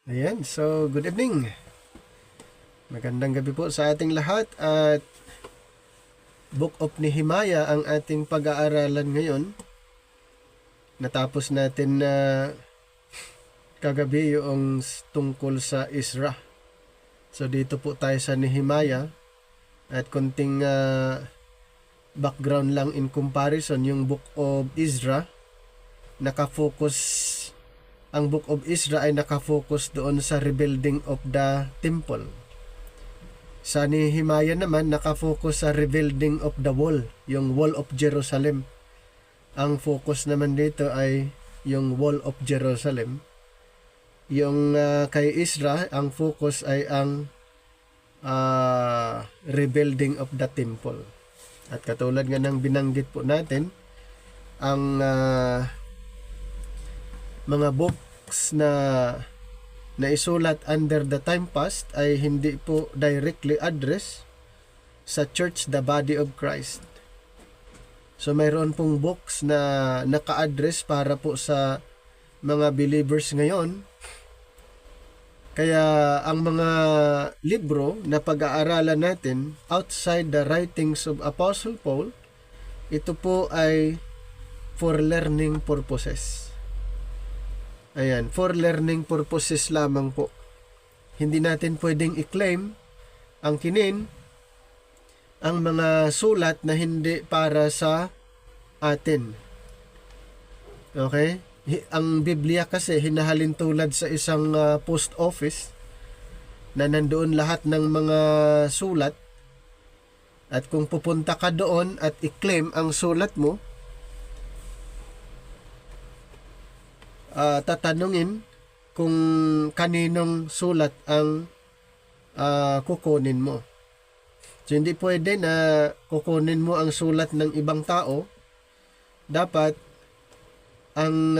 Ayan, so good evening. Magandang gabi po sa ating lahat at Book of Nehemiah ang ating pag-aaralan ngayon. Natapos natin na kagabi yung tungkol sa Ezra. So dito po tayo sa Nehemiah at konting background lang in comparison. Yung Book of Ezra, ang Book of Ezra ay nakafocus doon sa rebuilding of the temple. Sa Nehemiah naman, nakafocus sa rebuilding of the wall, yung wall of Jerusalem. Ang focus naman dito ay yung wall of Jerusalem. Yung kay Ezra, ang focus ay ang rebuilding of the temple. At katulad nga ng binanggit po natin, ang mga books na naisulat under the time past ay hindi po directly address sa church, the body of Christ. So mayroon pong books na naka-address para po sa mga believers ngayon. Kaya ang mga libro na pag-aaralan natin outside the writings of Apostle Paul, ito po ay for learning purposes. Ayan, for learning purposes lamang po. Hindi natin pwedeng i-claim ang mga sulat na hindi para sa atin. Okay? Ang Biblia kasi hinahalin tulad sa isang post office na nandoon lahat ng mga sulat. At kung pupunta ka doon at i-claim ang sulat mo, tatanungin kung kaninong sulat ang kukunin mo. So, hindi pwede na kukunin mo ang sulat ng ibang tao. Dapat ang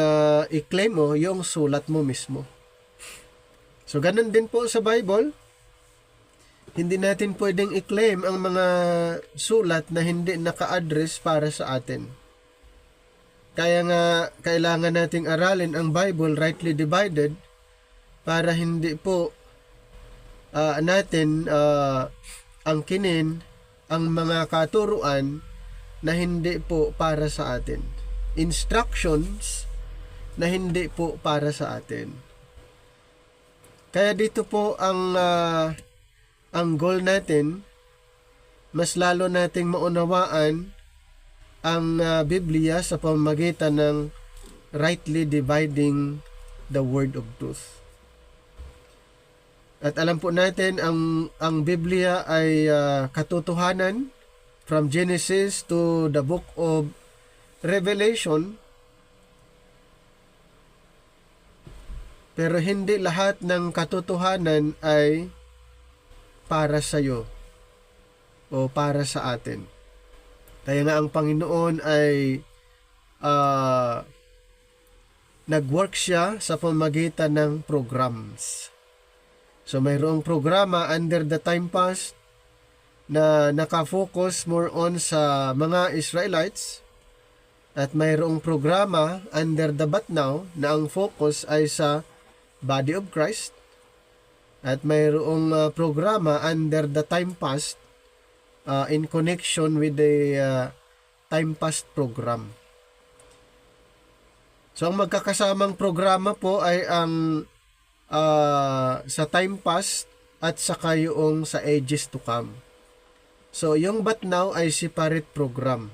i-claim mo yung sulat mo mismo. So, ganun din po sa Bible. Hindi natin pwedeng i-claim ang mga sulat na hindi naka-address para sa atin. Kaya nga, kailangan nating aralin ang Bible rightly divided para hindi po natin angkinin ang mga katuruan na hindi po para sa atin. Instructions na hindi po para sa atin. Kaya dito po ang goal natin, mas lalo nating maunawaan ang Biblia sa pamamagitan ng rightly dividing the word of truth. At alam po natin ang Biblia ay katotohanan from Genesis to the book of Revelation. Pero hindi lahat ng katotohanan ay para sa iyo o para sa atin. Kaya nga ang Panginoon ay nag-work siya sa pamamagitan ng programs. So mayroong programa under the time past na nakafocus more on sa mga Israelites at mayroong programa under the but now na ang focus ay sa body of Christ at mayroong programa under the time past in connection with the time past program. So ang magkakasamang programa po ay ang sa time past at saka yung sa ages to come. So yung but now ay separate program.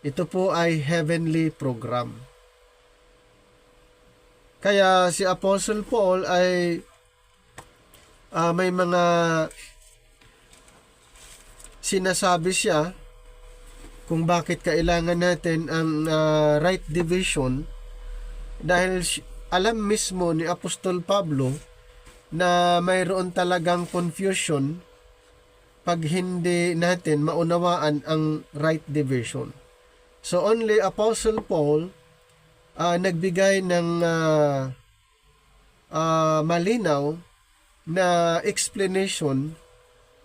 Ito po ay heavenly program. Kaya si Apostle Paul ay may mga sinasabi siya kung bakit kailangan natin ang right division, dahil alam mismo ni Apostol Pablo na mayroon talagang confusion pag hindi natin maunawaan ang right division. So only Apostle Paul nagbigay ng malinaw na explanation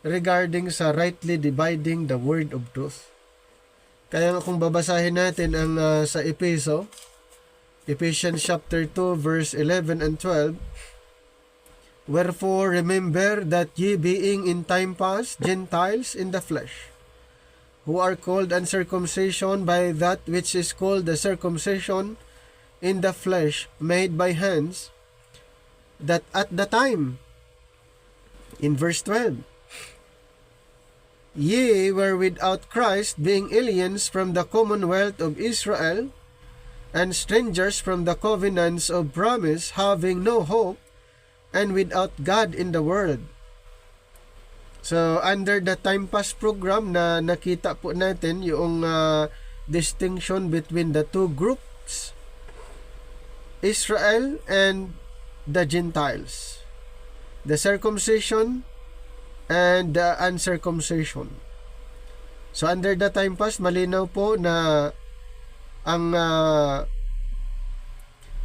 regarding sa rightly dividing the word of truth. Kaya kung babasahin natin ang sa Ephesians chapter 2 verse 11 and 12, Wherefore remember that ye being in time past Gentiles in the flesh, who are called uncircumcision by that which is called the circumcision in the flesh made by hands, that at the time, in verse 12, ye were without Christ, being aliens from the commonwealth of Israel, and strangers from the covenants of promise, having no hope, and without God in the world. So, under the time pass program na nakita po natin yung distinction between the two groups, Israel and the Gentiles, the circumcision and the uncircumcision. So, under the time pass, malinaw po na ang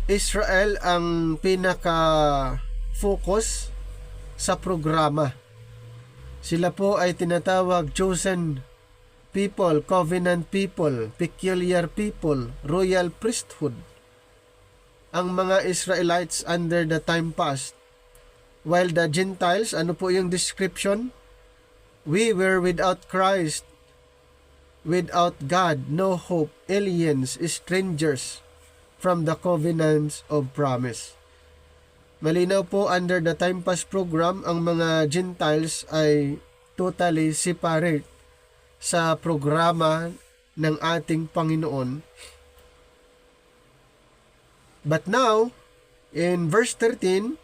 Israel ang pinaka-focus sa programa. Sila po ay tinatawag chosen people, covenant people, peculiar people, royal priesthood. Ang mga Israelites under the time past. While the Gentiles, ano po yung description? We were without Christ, without God, no hope, aliens, strangers from the covenants of promise. Malinaw po, under the time pass program, ang mga Gentiles ay totally separate sa programa ng ating Panginoon. But now, in verse 13,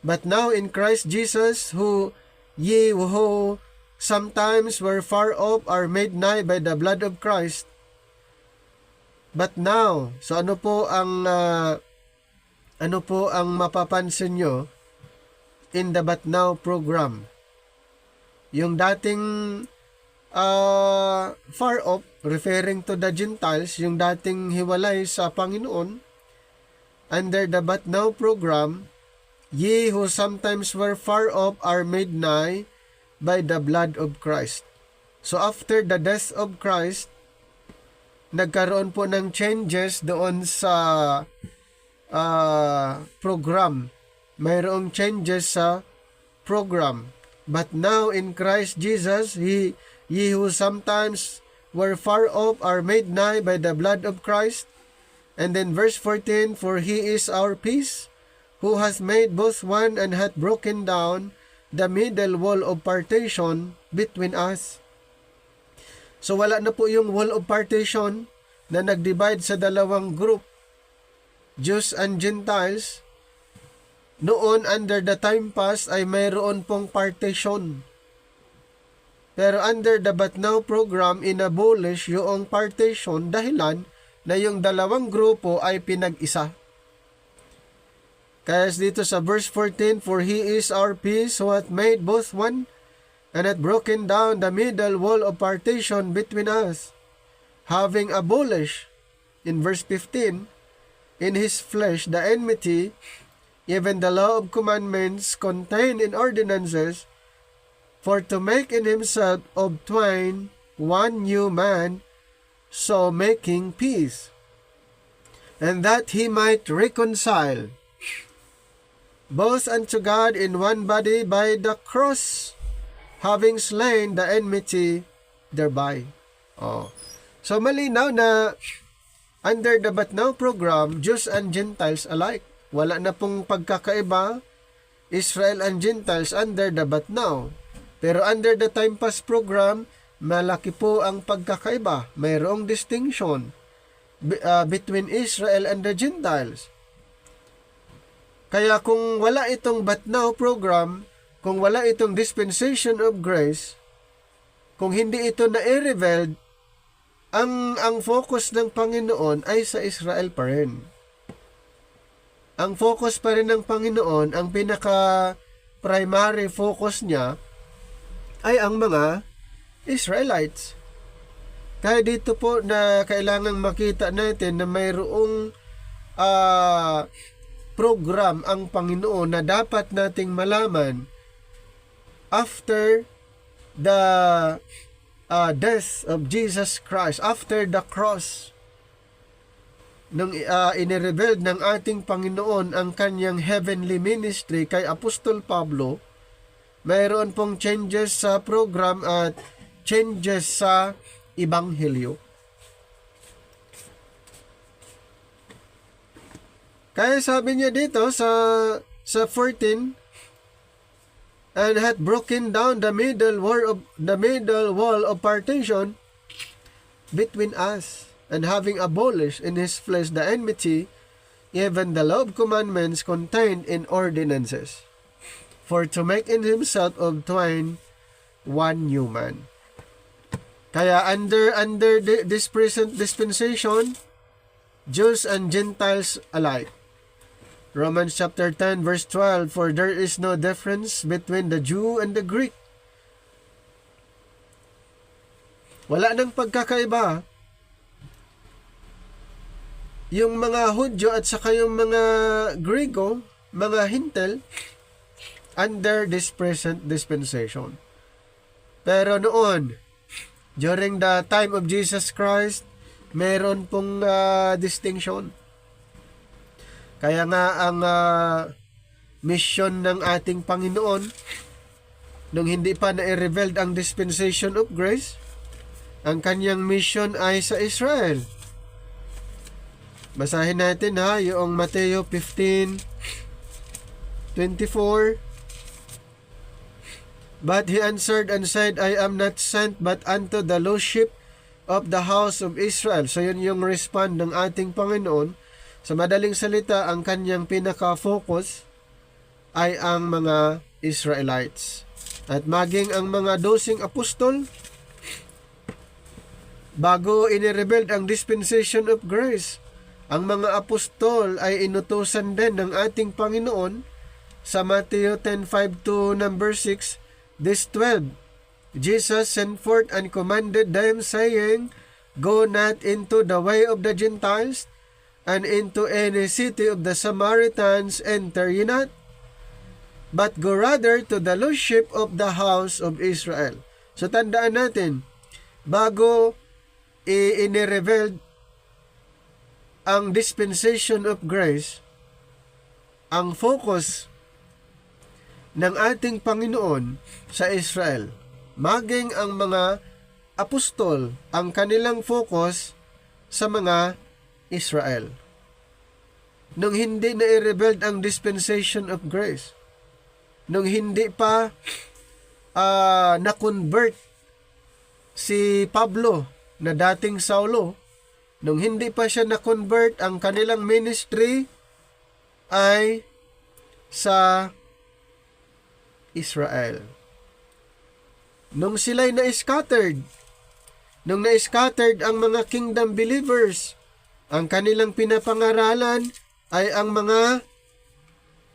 but now in Christ Jesus, who ye who sometimes were far off are made nigh by the blood of Christ. But now, so ano po ang mapapansin nyo in the But Now program? Yung dating far off, referring to the Gentiles, yung dating hiwalay sa Panginoon, under the But Now program, ye who sometimes were far off are made nigh by the blood of Christ. So after the death of Christ, nagkaroon po ng changes doon sa program. Mayroong changes sa program. But now in Christ Jesus, ye who sometimes were far off are made nigh by the blood of Christ. And then verse 14, for he is our peace, who hath made both one and hath broken down the middle wall of partition between us. So wala na po yung wall of partition na nag-divide sa dalawang group, Jews and Gentiles. Noon, under the time past, ay mayroon pong partition. Pero under the But Now program, inabolish yung partition dahilan na yung dalawang grupo ay pinag-isa. Kaya dito sa verse 14, for he is our peace, who hath made both one, and hath broken down the middle wall of partition between us, having abolished, in verse 15, in his flesh the enmity, even the law of commandments contained in ordinances, for to make in himself of twain one new man, so making peace, and that he might reconcile both unto God in one body by the cross, having slain the enmity thereby. So malinaw na under the But Now program, Jews and Gentiles alike. Wala na pong pagkakaiba, Israel and Gentiles under the But Now. Pero under the Time Pass program, malaki po ang pagkakaiba. Mayroong distinction between Israel and the Gentiles. Kaya kung wala itong But Now program, kung wala itong dispensation of grace, kung hindi ito na-revealed, ang focus ng Panginoon ay sa Israel pa rin. Ang focus pa rin ng Panginoon, ang pinaka-primary focus niya, ay ang mga Israelites. Kaya dito po na kailangang makita natin na mayroong program ang Panginoon na dapat nating malaman after the death of Jesus Christ, after the cross. nung inireveal ng ating Panginoon ang kanyang heavenly ministry kay Apostol Pablo, mayroon pong changes sa program at changes sa Ebanghelyo. Kaya sabi niya dito sa 14, and hath broken down the middle wall of partition between us, and having abolished in his flesh the enmity, even the law of commandments contained in ordinances, for to make in himself of twain one new man. Kaya under this present dispensation, Jews and Gentiles alike. Romans chapter 10 verse 12, for there is no difference between the Jew and the Greek. Wala nang pagkakaiba. Yung mga Hudyo at saka yung mga Griego, mga Hintel, under this present dispensation. Pero noon, during the time of Jesus Christ, meron pong distinction. Kaya nga ang mission ng ating Panginoon, nung hindi pa na-revealed ang dispensation of grace, ang kanyang mission ay sa Israel. Basahin natin yung Mateo 15:24. But he answered and said, I am not sent but unto the lost sheep of the house of Israel. So yun yung respond ng ating Panginoon. Sa madaling salita, ang kanyang pinaka-focus ay ang mga Israelites. At maging ang mga 12 apostol, bago inirevealed ang dispensation of grace, ang mga apostol ay inutusan din ng ating Panginoon sa Matthew 10:5 to number 6, this 12. Jesus sent forth and commanded them, saying, Go not into the way of the Gentiles, and into any city of the Samaritans enter ye not, but go rather to the lost sheep of the house of Israel. So tandaan natin, bago inirevealed ang dispensation of grace, ang focus ng ating Panginoon sa Israel, maging ang mga apostol, ang kanilang focus sa mga Israel. Nung hindi na i-revealed ang dispensation of grace, nung hindi pa na-convert si Pablo na dating Saulo, nung hindi pa siya na-convert, ang kanilang ministry ay sa Israel. Nung sila'y na-scattered, nung na-scattered ang mga kingdom believers, ang kanilang pinapangaralan ay ang mga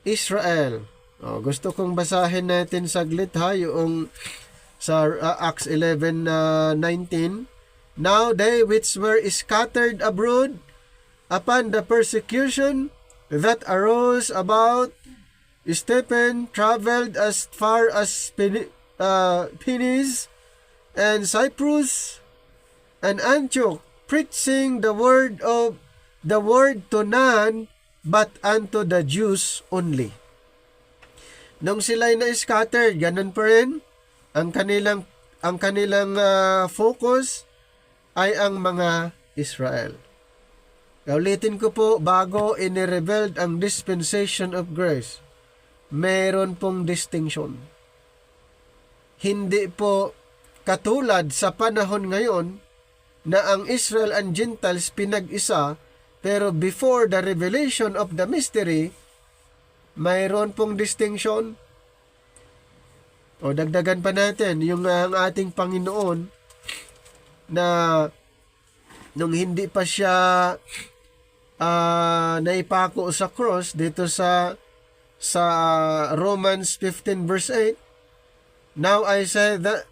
Israel. Gusto kong basahin natin saglit yung sa Acts 11:19. Now they which were scattered abroad upon the persecution that arose about Stephen traveled as far as Phoenix and Cyprus and Antioch, preaching the word to none but unto the Jews only. Nung sila'y na-scattered, ganun pa rin ang kanilang focus ay ang mga Israel. Ulitin ko po, bago inirevealed ang dispensation of grace, meron pong distinction. Hindi po katulad sa panahon ngayon na ang Israel and Gentiles pinag-isa, pero before the revelation of the mystery, mayroon pong distinction. O dagdagan pa natin yung ang ating Panginoon na nung hindi pa siya naipako sa cross dito sa Romans 15 verse 8. Now I say that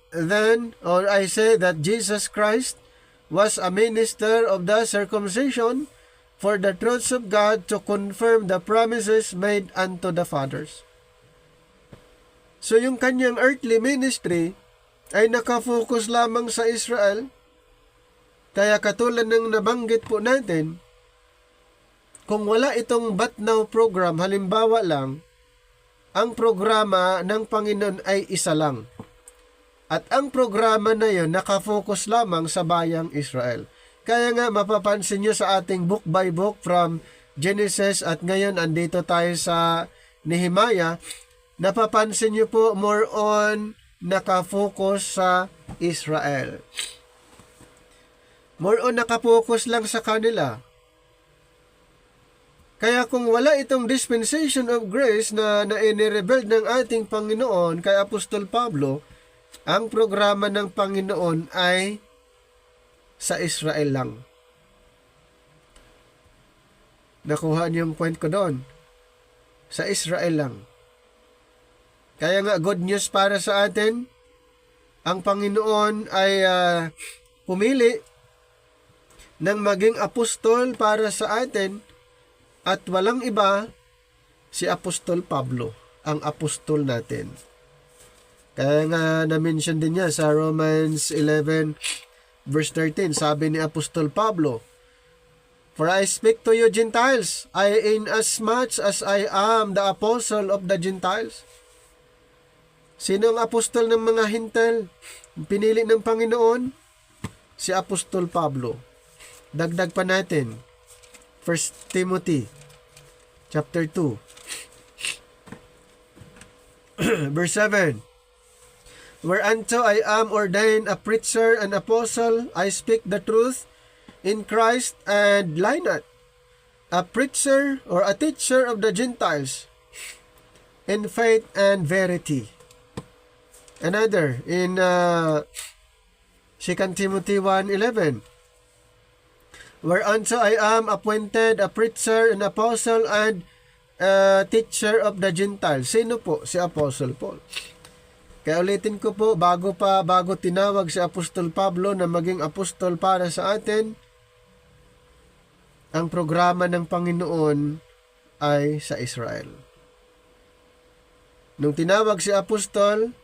Jesus Christ was a minister of the circumcision for the truths of God to confirm the promises made unto the fathers. So yung kanyang earthly ministry ay nakafocus lamang sa Israel. Kaya katulad ng nabanggit po natin, kung wala itong But Now program, halimbawa lang, ang programa ng Panginoon ay isa lang. At ang programa na yon nakafocus lamang sa bayang Israel. Kaya nga mapapansin nyo sa ating book by book from Genesis at ngayon andito tayo sa Nehemiah, napapansin nyo po more on nakafocus sa Israel. More on nakafocus lang sa kanila. Kaya kung wala itong dispensation of grace na inirebuild ng ating Panginoon kay Apostol Pablo, ang programa ng Panginoon ay sa Israel lang. Nakuha niyo yung point ko doon. Sa Israel lang. Kaya nga good news para sa atin, ang Panginoon ay pumili ng maging apostol para sa atin. At walang iba, si Apostol Pablo, ang apostol natin. Kaya nga na-mention din niya sa Romans 11 verse 13, sabi ni Apostol Pablo, "For I speak to you Gentiles, inasmuch as I am the apostle of the Gentiles." Sino ang apostol ng mga Hintil? Pinili ng Panginoon? Si Apostol Pablo. Dagdag pa natin, 1 Timothy chapter 2 verse 7, "Whereunto I am ordained a preacher and apostle, I speak the truth in Christ and lie not, a preacher or a teacher of the Gentiles in faith and verity." Another in 2 Timothy 1:11, "Whereunto I am appointed a preacher and apostle and teacher of the Gentiles." Sino po? Si Apostle Paul. Kaya ulitin ko po, bago tinawag si Apostol Pablo na maging apostol para sa atin, ang programa ng Panginoon ay sa Israel. Nung tinawag si Apostol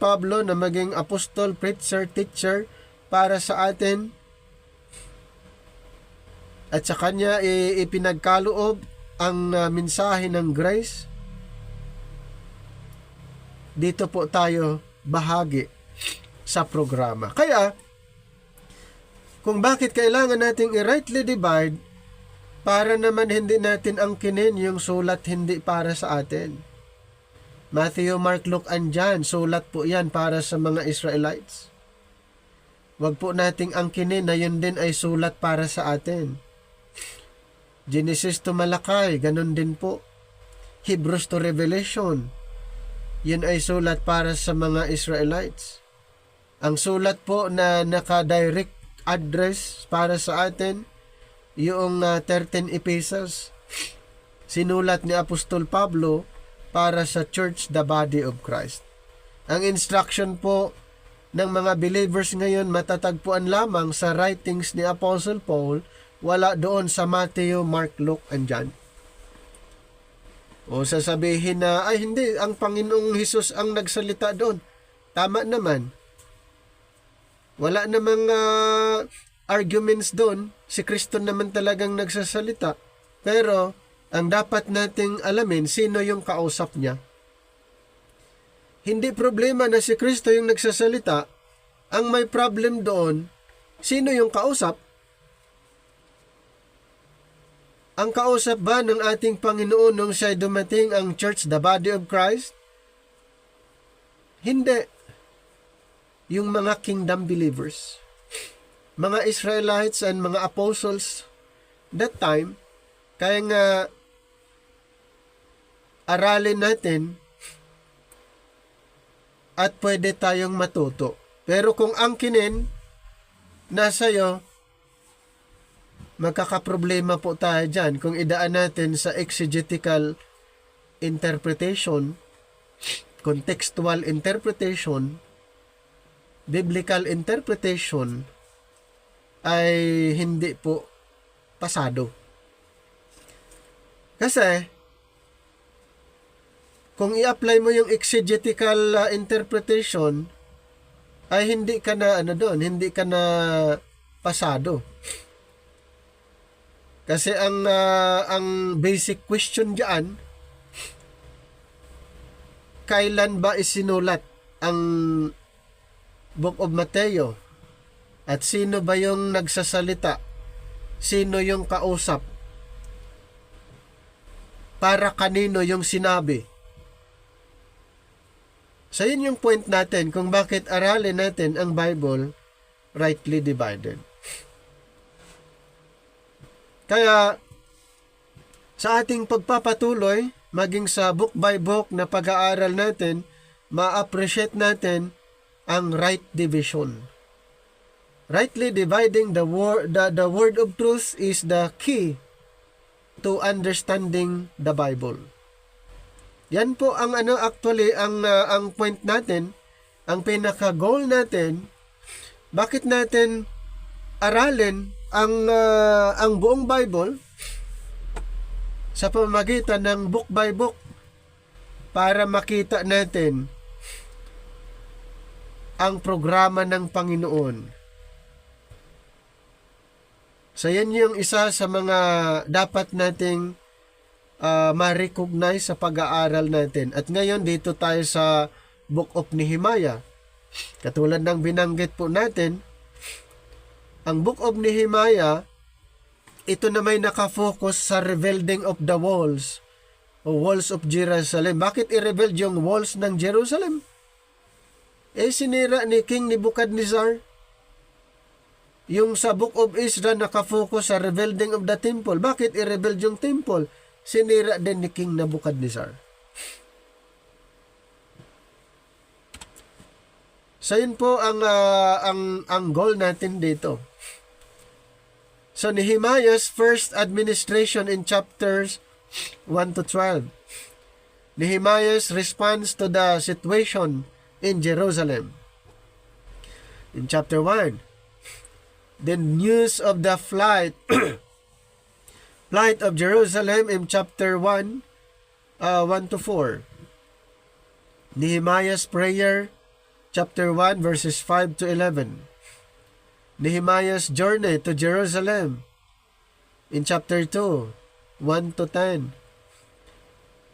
Pablo na maging apostol, preacher, teacher para sa atin, at sa kanya ipinagkaloob ang mensahe ng grace, dito po tayo bahagi sa programa. Kaya, kung bakit kailangan nating i-rightly divide, para naman hindi natin angkinin yung sulat hindi para sa atin. Matthew, Mark, Luke, and John, sulat po yan para sa mga Israelites. Wag po nating angkinin na yun din ay sulat para sa atin. Genesis to Malakay, ganun din po. Hebrews to Revelation, yun ay sulat para sa mga Israelites. Ang sulat po na naka-direct address para sa atin, yung 13 epistles, sinulat ni Apostol Pablo para sa church, the body of Christ. Ang instruction po ng mga believers ngayon matatagpuan lamang sa writings ni Apostle Paul, wala doon sa Matthew, Mark, Luke, and John. O sasabihin na, ay hindi, ang Panginoong Hesus ang nagsalita doon. Tama naman. Wala namang arguments doon. Si Kristo naman talagang nagsasalita. Pero, ang dapat nating alamin, sino yung kausap niya. Hindi problema na si Kristo yung nagsasalita. Ang may problem doon, sino yung kausap? Ang kausap ba ng ating Panginoon nung siya'y dumating ang church, the body of Christ? Hindi. Yung mga kingdom believers, mga Israelites and mga apostles that time. Kaya nga aralin natin at pwede tayong matuto. Pero kung angkinin nasa iyo, magkakaproblema po tayo dyan kung idaan natin sa exegetical interpretation, contextual interpretation, biblical interpretation, ay hindi po pasado. Kasi, kung i-apply mo yung exegetical interpretation, ay hindi ka na hindi ka na pasado. Kasi ang basic question diyan, kailan ba isinulat ang Book of Mateo? At sino ba yung nagsasalita? Sino yung kausap? Para kanino yung sinabi? So yun yung point natin kung bakit aralin natin ang Bible rightly divided. Kaya sa ating pagpapatuloy, maging sa book by book na pag-aaral natin, ma-appreciate natin ang right division. Rightly dividing the word of truth is the key to understanding the Bible. Yan po ang actually ang point natin, ang pinaka-goal natin, bakit natin aralin ang buong Bible sa pamamagitan ng book by book para makita natin ang programa ng Panginoon. So yan yung isa sa mga dapat nating ma-recognize sa pag-aaral natin. At ngayon dito tayo sa Book of Nehemiah. Katulad ng binanggit po natin, ang Book of Nehemiah, ito na may nakafocus sa rebuilding of the walls o walls of Jerusalem. Bakit i-rebuild yung walls ng Jerusalem? Sinira ni King Nebuchadnezzar. Yung sa Book of Ezra nakafocus sa rebuilding of the temple. Bakit i-rebuild yung temple? Sinira din ni King Nebuchadnezzar. So yun po ang goal natin dito. So Nehemiah's first administration in chapters 1 to 12. Nehemiah's response to the situation in Jerusalem. In chapter 1, the news of the flight of Jerusalem in chapter 1, 1 to 4. Nehemiah's prayer, chapter 1, verses 5 to 11. Nehemiah's journey to Jerusalem in chapter 2, 1 to 10.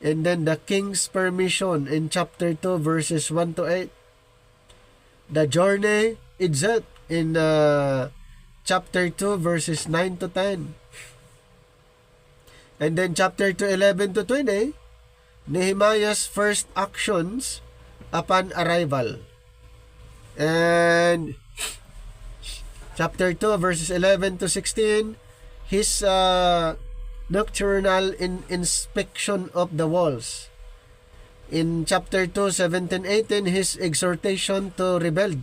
And then the king's permission in chapter 2, verses 1 to 8. The journey itself in chapter 2, verses 9 to 10. And then chapter 2, 11 to 20, Nehemiah's first actions upon arrival. And chapter 2, verses 11 to 16, his nocturnal inspection of the walls. In chapter 2, 17, 18, his exhortation to rebuild.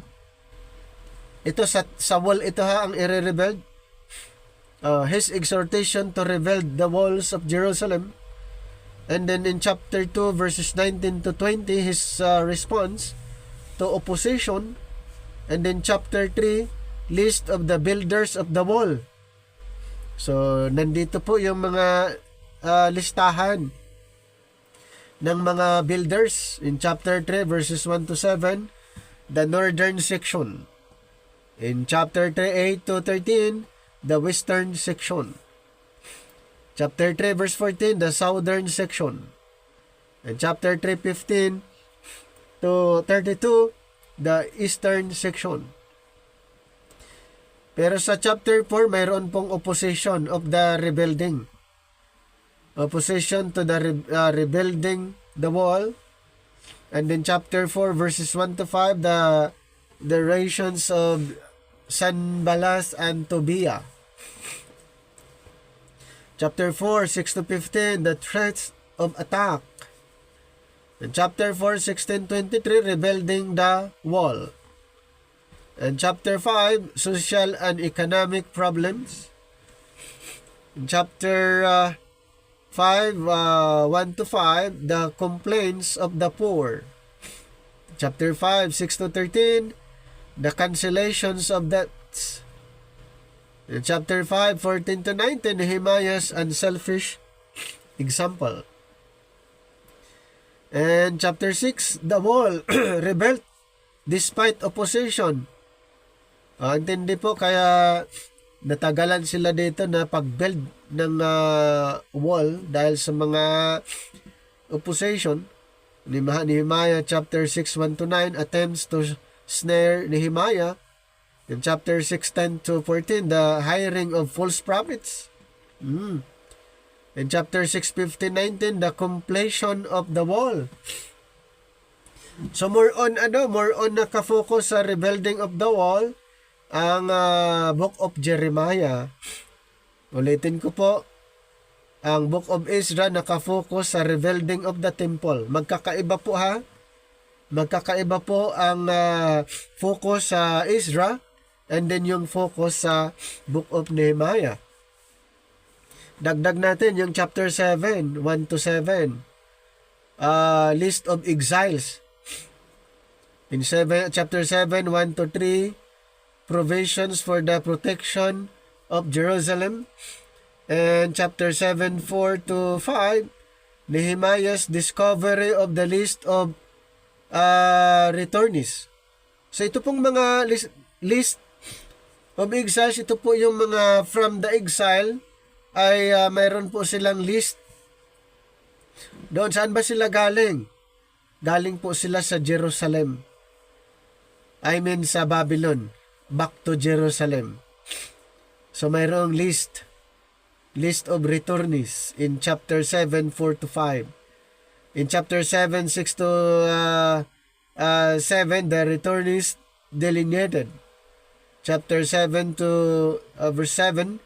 Ito sa wall ito ang i-rebuild. His exhortation to rebuild the walls of Jerusalem. And then in chapter 2, verses 19 to 20, his response to opposition. And then chapter 3, list of the builders of the wall. So, nandito po yung mga listahan ng mga builders. In chapter 3, verses 1 to 7, the northern section. In chapter 3, 8 to 13, the western section. Chapter 3, verse 14, the southern section. And chapter 3, 15 to 32, the eastern section. Pero sa chapter 4, mayroon pong opposition of the rebuilding. Opposition to the rebuilding the wall. And then chapter 4, verses 1 to 5, the rations of Sanballat and Tobiah. Chapter 4, 6 to 15, the threats of attack. And chapter 4, 16, 23, rebuilding the wall. And chapter 5, social and economic problems. In chapter 5, 1 to 5, the complaints of the poor. Chapter 5, 6 to 13, the cancellations of debts. In chapter 5, 14 to 19, Nehemiah's unselfish example. And chapter 6, the wall rebuilt despite opposition. Intindi po, kaya natagalan sila dito na pag-build ng wall dahil sa mga opposition. Nehemiah chapter 6, 1-9, attempts to snare Nehemiah. In chapter 6, 10-14, the hiring of false prophets. In chapter 6, 15-19, the completion of the wall. So more on nakafocus sa rebuilding of the wall ang Book of Jeremiah. Ulitin ko po, ang Book of Ezra nakafocus sa rebuilding of the temple. Magkakaiba po ha. Magkakaiba po ang focus sa Ezra and then yung focus sa Book of Nehemiah. Dagdag natin yung chapter 7, 1-7. List of exiles. In chapter 7, 1-3, provisions for the protection of Jerusalem. And chapter 7, 4-5, Nehemiah's discovery of the list of returnees. So ito pong mga list of exiles, ito po yung mga from the exile, ay mayroon po silang list. Doon saan ba sila galing? Galing po sila sa Jerusalem. I mean sa Babylon. Back to Jerusalem. So mayroong list of returnees in chapter 7, 4-5. In chapter 7, 6-7, the returnees delineated. Chapter 7 to verse 7,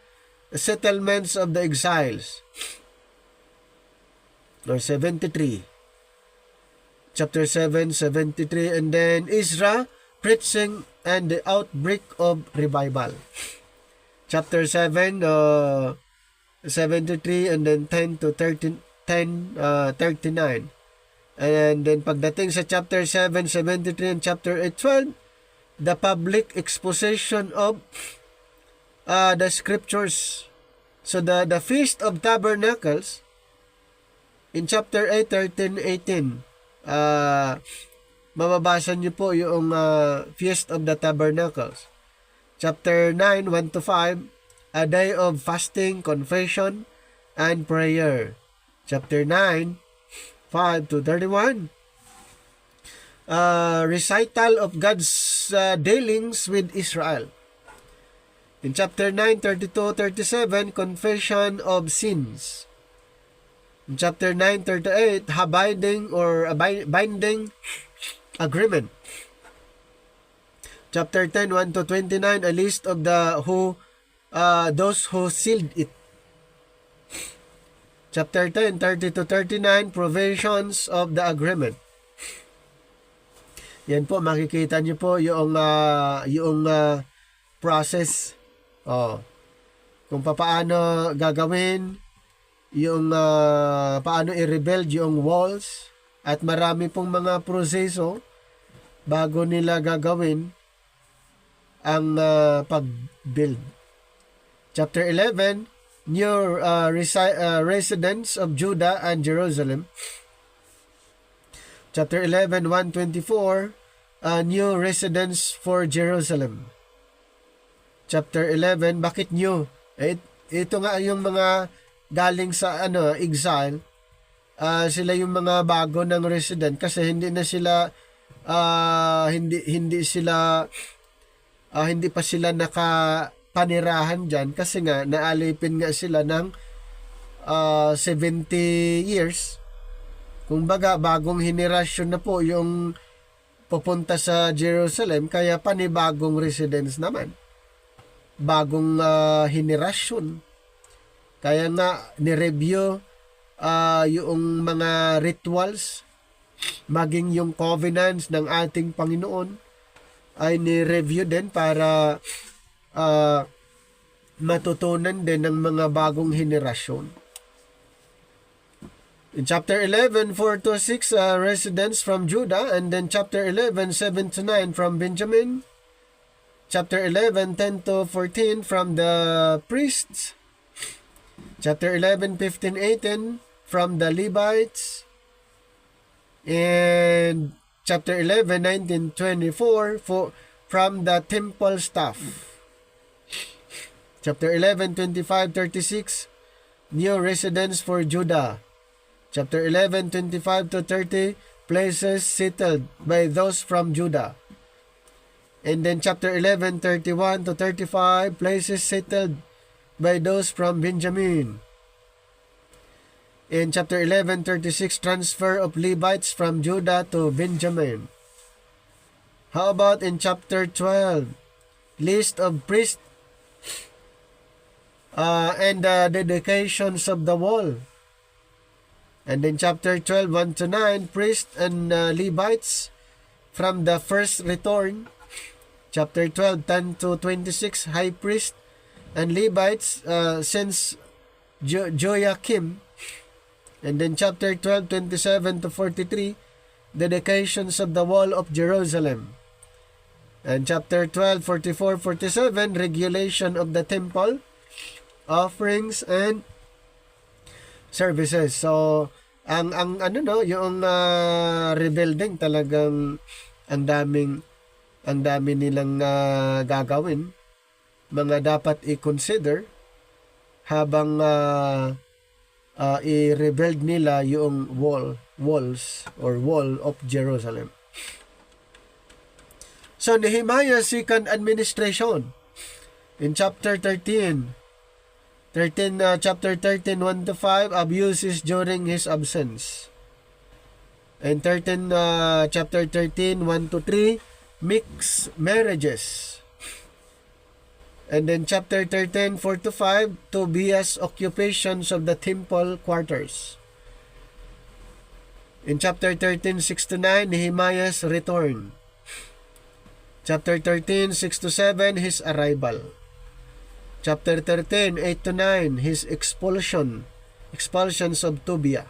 the settlements of the exiles. Or 73. Chapter 7, 73, and then Ezra preaching and the outbreak of revival. Chapter 7, 73, and then 10-39. And then pagdating sa chapter 7, 73, and chapter 8, 12, the public exposition of the scriptures. So the Feast of Tabernacles in chapter 8, 13, 18. Mababasa niyo po yung Feast of the Tabernacles. Chapter 9, 1-5, a day of fasting, confession, and prayer. Chapter 9, 5-31, recital of God's dealings with Israel. In chapter 9, 32-37, confession of sins. In chapter 9, 38, binding agreement. Chapter 10, 1-29, a list of those who sealed it. Chapter 10, 30-39, provisions of the agreement. Yan po, makikita niyo po yung process. Kung paano gagawin, yung paano i-rebuild yung walls, at marami pong mga proseso bago nila gagawin ang pag-build. Chapter 11, new residents of Judah and Jerusalem. Chapter 11, 1-24, new residents for Jerusalem. Chapter 11, bakit new? Ito nga yung mga galing sa exile. Sila yung mga bago ng resident kasi hindi na sila hindi pa sila nakapanirahan dyan kasi nga naalipin nga sila ng 70 years. Kumbaga bagong henerasyon na po yung pupunta sa Jerusalem, kaya panibagong residents naman, bagong henerasyon. Kaya nga ni-review yung mga rituals, maging yung covenants ng ating Panginoon ay ni-review din para matutunan din ng mga bagong henerasyon. In chapter 11, 4-6, residents from Judah, and then chapter 11, 7-9 from Benjamin. Chapter 11, 10-14 from the priests. Chapter 11, 15-18 from the Levites. And chapter 11, 19-24 from the temple staff. Chapter 11, 25, 36, new residence for Judah. Chapter 11, 25 to 30, places settled by those from Judah. And then chapter 11, 31 to 35, places settled by those from Benjamin. In chapter 11, 36, transfer of Levites from Judah to Benjamin. How about in chapter 12, list of priests and the dedications of the wall. And in chapter 12, 1 to 9, priests and Levites from the first return. Chapter 12, 10 to 26, high priest and Levites since Joachim. And then chapter 12, 27 to 43, dedications of the wall of Jerusalem. And chapter 12, 44, 47, regulation of the temple, offerings and services. So ang ano no, yung rebuilding talagang ang dami nilang gagawin, mga dapat i-consider habang i-rebuild nila yung walls or wall of Jerusalem. So Nehemiah's second administration in chapter 13, chapter 13, 1 to 5, abuses during his absence. And chapter 13, 1 to 3, mixed marriages. And then chapter 13, 4 to 5, Tobias' occupations of the temple quarters. In chapter 13, 6 to 9, Nehemiah's return. Chapter 13, 6 to 7, his arrival. Chapter 13, 8 to 9, his expulsions of Tobiah.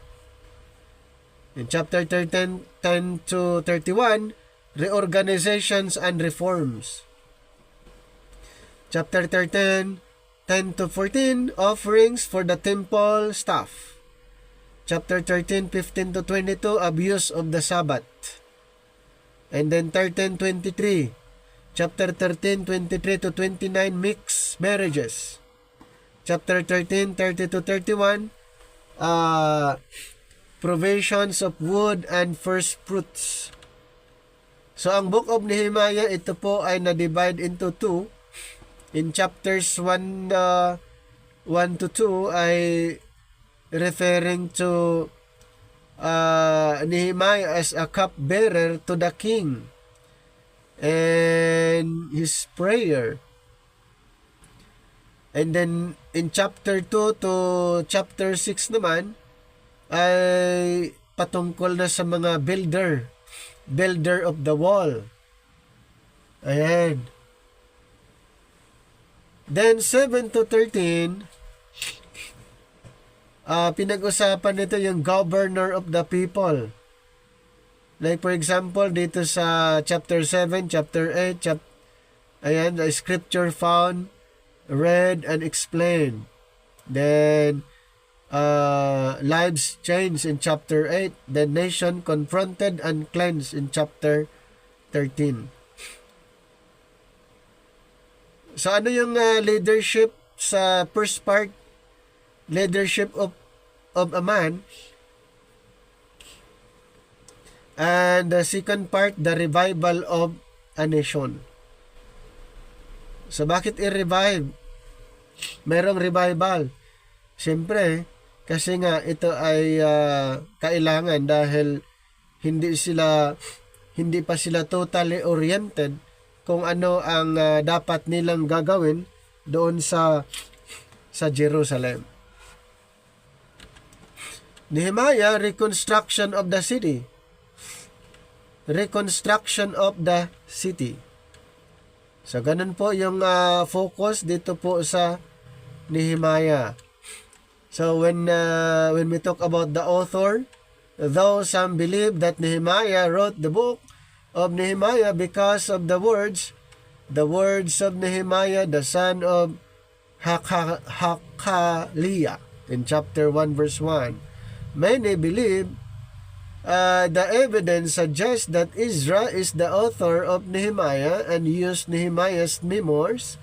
In chapter 13, 10 to 31, reorganizations and reforms. Chapter 13, 10 to 14, offerings for the temple staff. Chapter 13, 15 to 22, abuse of the Sabbath. And then 13, 23, chapter 13, 23 to 29, mixed marriages. Chapter 13, 30 to 31, provisions of wood and first fruits. So, ang book of Nehemiah, ito po ay na-divide into two. In chapters 1 to 2 ay referring to Nehemiah as a cupbearer to the king and his prayer. And then in chapter 2 to chapter 6 naman ay patungkol na sa mga builder of the wall. Ayan. Then 7 to 13, pinag-usapan nito yung governor of the people. Like for example, dito sa chapter 7, chapter 8, ayan, the scripture found, read, and explained. Then, lives changed in chapter 8. The nation confronted and cleansed in chapter 13. So ano yung leadership sa first part? Leadership of a man. And the second part, the revival of a nation. So bakit i-revive? Merong revival. Siyempre, kasi nga ito ay kailangan dahil hindi pa sila totally oriented kung ano ang dapat nilang gagawin doon sa Jerusalem. Nehemiah, reconstruction of the city. Reconstruction of the city. So, ganun po yung focus dito po sa Nehemiah. So, when we talk about the author, though some believe that Nehemiah wrote the book of Nehemiah because of the words of Nehemiah, the son of Hakaliah, in chapter 1, verse 1. Many believe the evidence suggests that Ezra is the author of Nehemiah and used Nehemiah's memoirs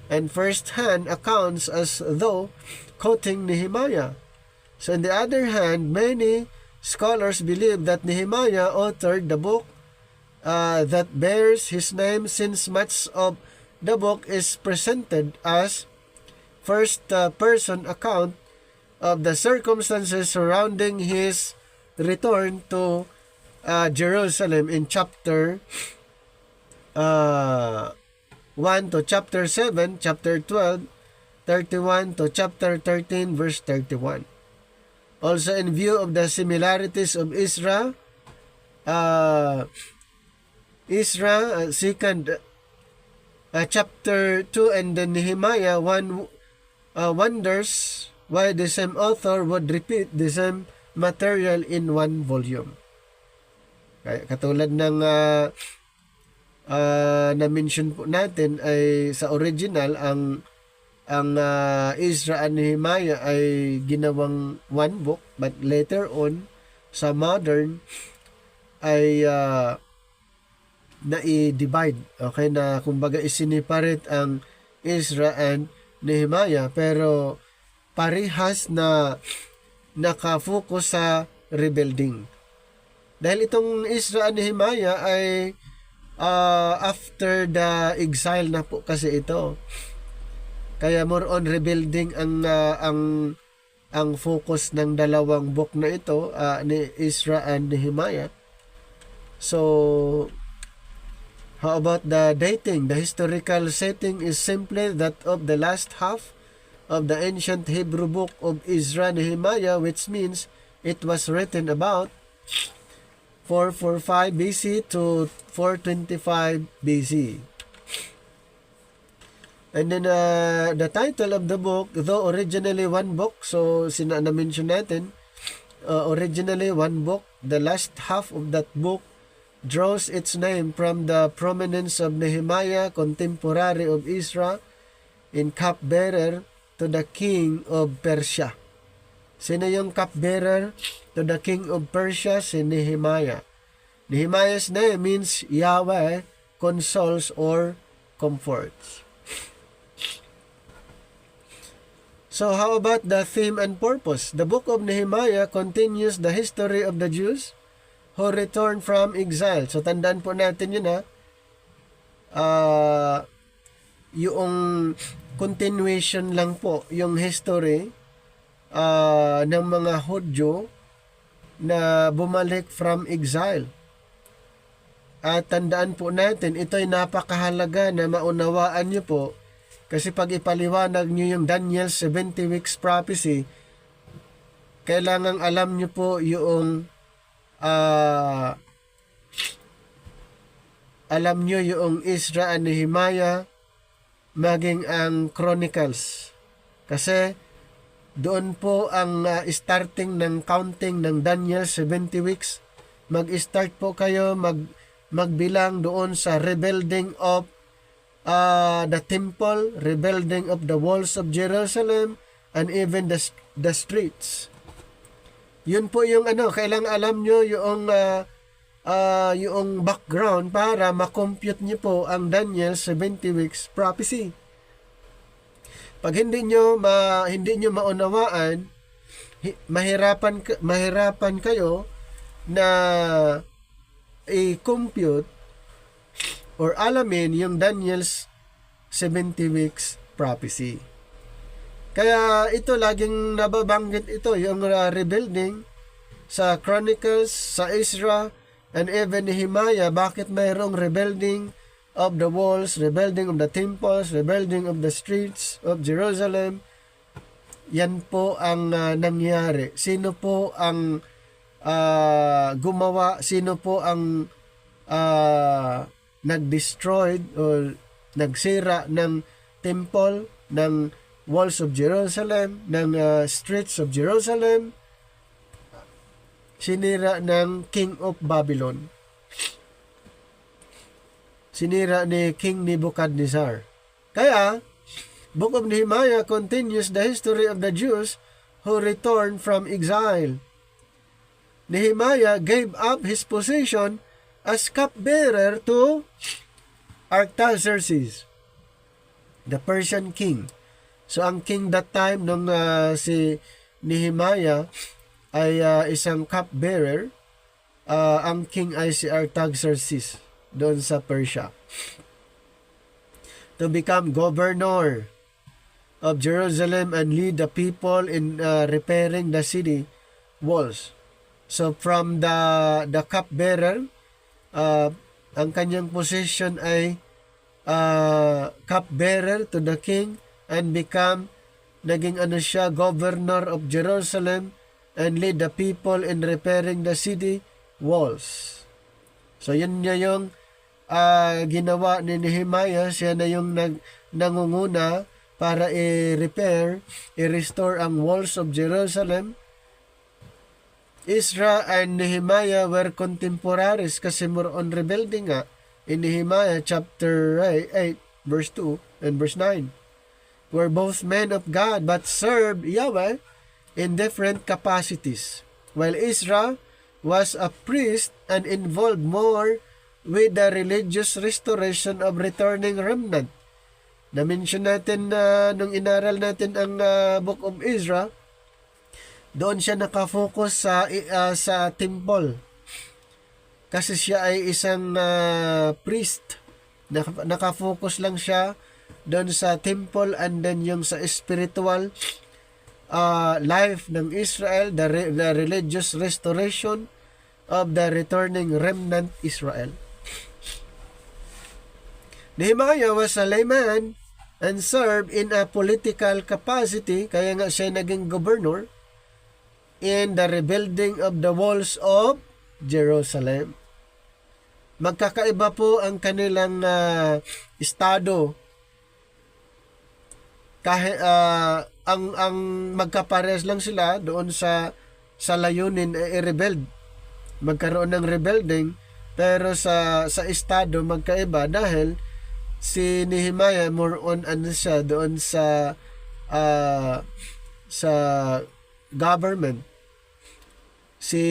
and first-hand accounts as though quoting Nehemiah. So on the other hand, many scholars believe that Nehemiah authored the book that bears his name, since much of the book is presented as first-person account of the circumstances surrounding his return to Jerusalem in chapter 1 to chapter 7, chapter 12, 31 to chapter 13, verse 31. Also, in view of the similarities of second chapter 2 and the Nehemiah 1 wonders why the same author would repeat the same material in one volume. Kaya katulad ng na-mention po natin ay sa original ang Ezra and Nehemiah ay ginawang one book, but later on sa modern ay na-divide. Okay, na kumbaga isiniparate ang Ezra and Nehemiah, pero parehas na nakafocus sa rebuilding. Dahil itong Ezra and Nehemiah ay after the exile na po kasi ito. Kaya more on rebuilding ang focus ng dalawang book na ito, ni Ezra and Nehemiah. So how about the dating? The historical setting is simply that of the last half of the ancient Hebrew book of Ezra and Nehemiah, which means it was written about 445 BC to 425 BC. And then the title of the book, though originally one book, so na-mention natin, originally one book, the last half of that book draws its name from the prominence of Nehemiah, contemporary of Ezra, in cupbearer to the king of Persia. Sino yung cupbearer to the king of Persia? Si Nehemiah. Nehemiah's name means Yahweh consoles or comforts. So how about the theme and purpose? The book of Nehemiah continues the history of the Jews who returned from exile. So tandaan po natin yun yung continuation lang po, yung history ng mga Hudyo na bumalik from exile. At tandaan po natin, ito'y napakahalaga na maunawaan nyo po, kasi pag ipaliwanag nyo yung Daniel 70 weeks prophecy, kailangang alam nyo po yung alam nyo yung Ezra and Nehemiah, maging ang Chronicles. Kasi doon po ang starting ng counting ng Daniel 70 weeks. Mag-start po kayo, magbilang doon sa rebuilding of the temple, rebuilding of the walls of Jerusalem, and even the streets. Yun po yung kailangan alam nyo yung background para makompute nyo po ang Daniel 70 weeks prophecy. Pag hindi nyo maunawaan, mahirapan kayo na i-compute or alamin yung Daniel's 70 weeks prophecy. Kaya ito laging nababanggit ito, yung rebuilding sa Chronicles, sa Ezra, and even Nehemiah. Bakit mayroong rebuilding of the walls, rebuilding of the temples, rebuilding of the streets of Jerusalem? Yan po ang nangyari. Sino po ang gumawa? Sino po ang nag-destroyed o nagsira ng temple, ng walls of Jerusalem, ng streets of Jerusalem? Sinira ng King of Babylon. Sinira ni King Nebuchadnezzar. Kaya, Book of Nehemiah continues the history of the Jews who returned from exile. Nehemiah gave up his position as cupbearer to Artaxerxes. the Persian king. So ang king that time nung si Nehemiah ay isang cupbearer, ang king ay si Artaxerxes doon sa Persia. To become governor of Jerusalem and lead the people in repairing the city walls. So from the cupbearer, ang kanyang position ay cupbearer to the king and naging siya, governor of Jerusalem and lead the people in repairing the city walls. So yun niya yung ginawa ni Nehemiah. Siya na yung nangunguna para i-repair, i-restore ang walls of Jerusalem. Ezra and Nehemiah were contemporaries kasi more on rebuilding nga in Nehemiah chapter 8 verse 2 and verse 9. Were both men of God but served Yahweh in different capacities. While Ezra was a priest and involved more with the religious restoration of returning remnant. Na-mention natin nung inaral natin ang Book of Ezra, doon siya nakafocus sa temple. Kasi siya ay isang priest. Nakafocus lang siya doon sa temple and then yung sa spiritual life ng Israel, the religious restoration of the returning remnant Israel. Nehemiah was a layman and served in a political capacity, kaya nga siya naging governor in the rebuilding of the walls of Jerusalem. Magkakaiba po ang kanilang estado. Kahit ang magkapares lang sila doon sa layunin i-rebuild, magkaroon ng rebuilding, pero sa estado magkaiba dahil si Nehemiah more on siya doon sa government. Si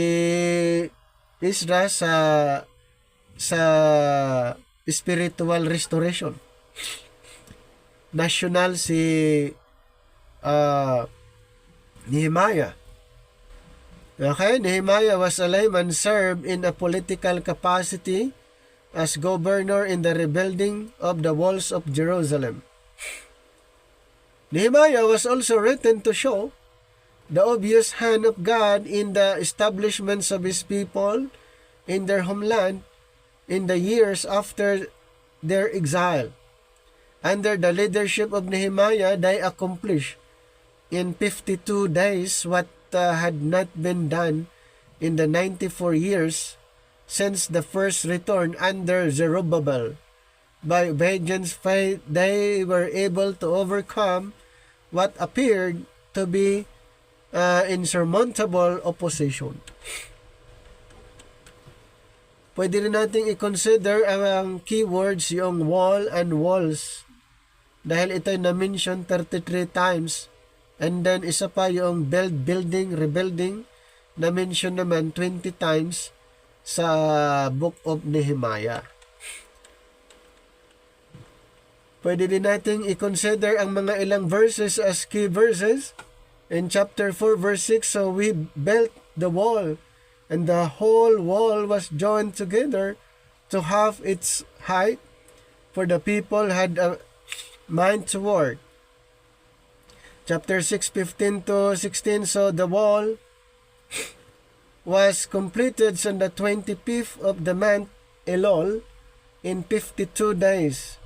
Ezra sa spiritual restoration. National si Nehemiah. Okay, Nehemiah was a layman, served in a political capacity as governor in the rebuilding of the walls of Jerusalem. Nehemiah was also written to show the obvious hand of God in the establishments of his people in their homeland in the years after their exile. Under the leadership of Nehemiah, they accomplished in 52 days what had not been done in the 94 years since the first return under Zerubbabel. By obedience faith, they were able to overcome what appeared to be insurmountable opposition. Pwede rin natin i-consider ang keywords, yung wall and walls. Dahil ito'y na-mention 33 times. And then isa pa yung building, rebuilding, na-mention naman 20 times sa Book of Nehemiah. Pwede din natin i-consider ang mga ilang verses as key verses. In chapter 4 verse 6, so we built the wall, and the whole wall was joined together to half its height, for the people had a mind to work. Chapter 6:15 to 16, so the wall was completed on the 25th of the month Elul in 52 days.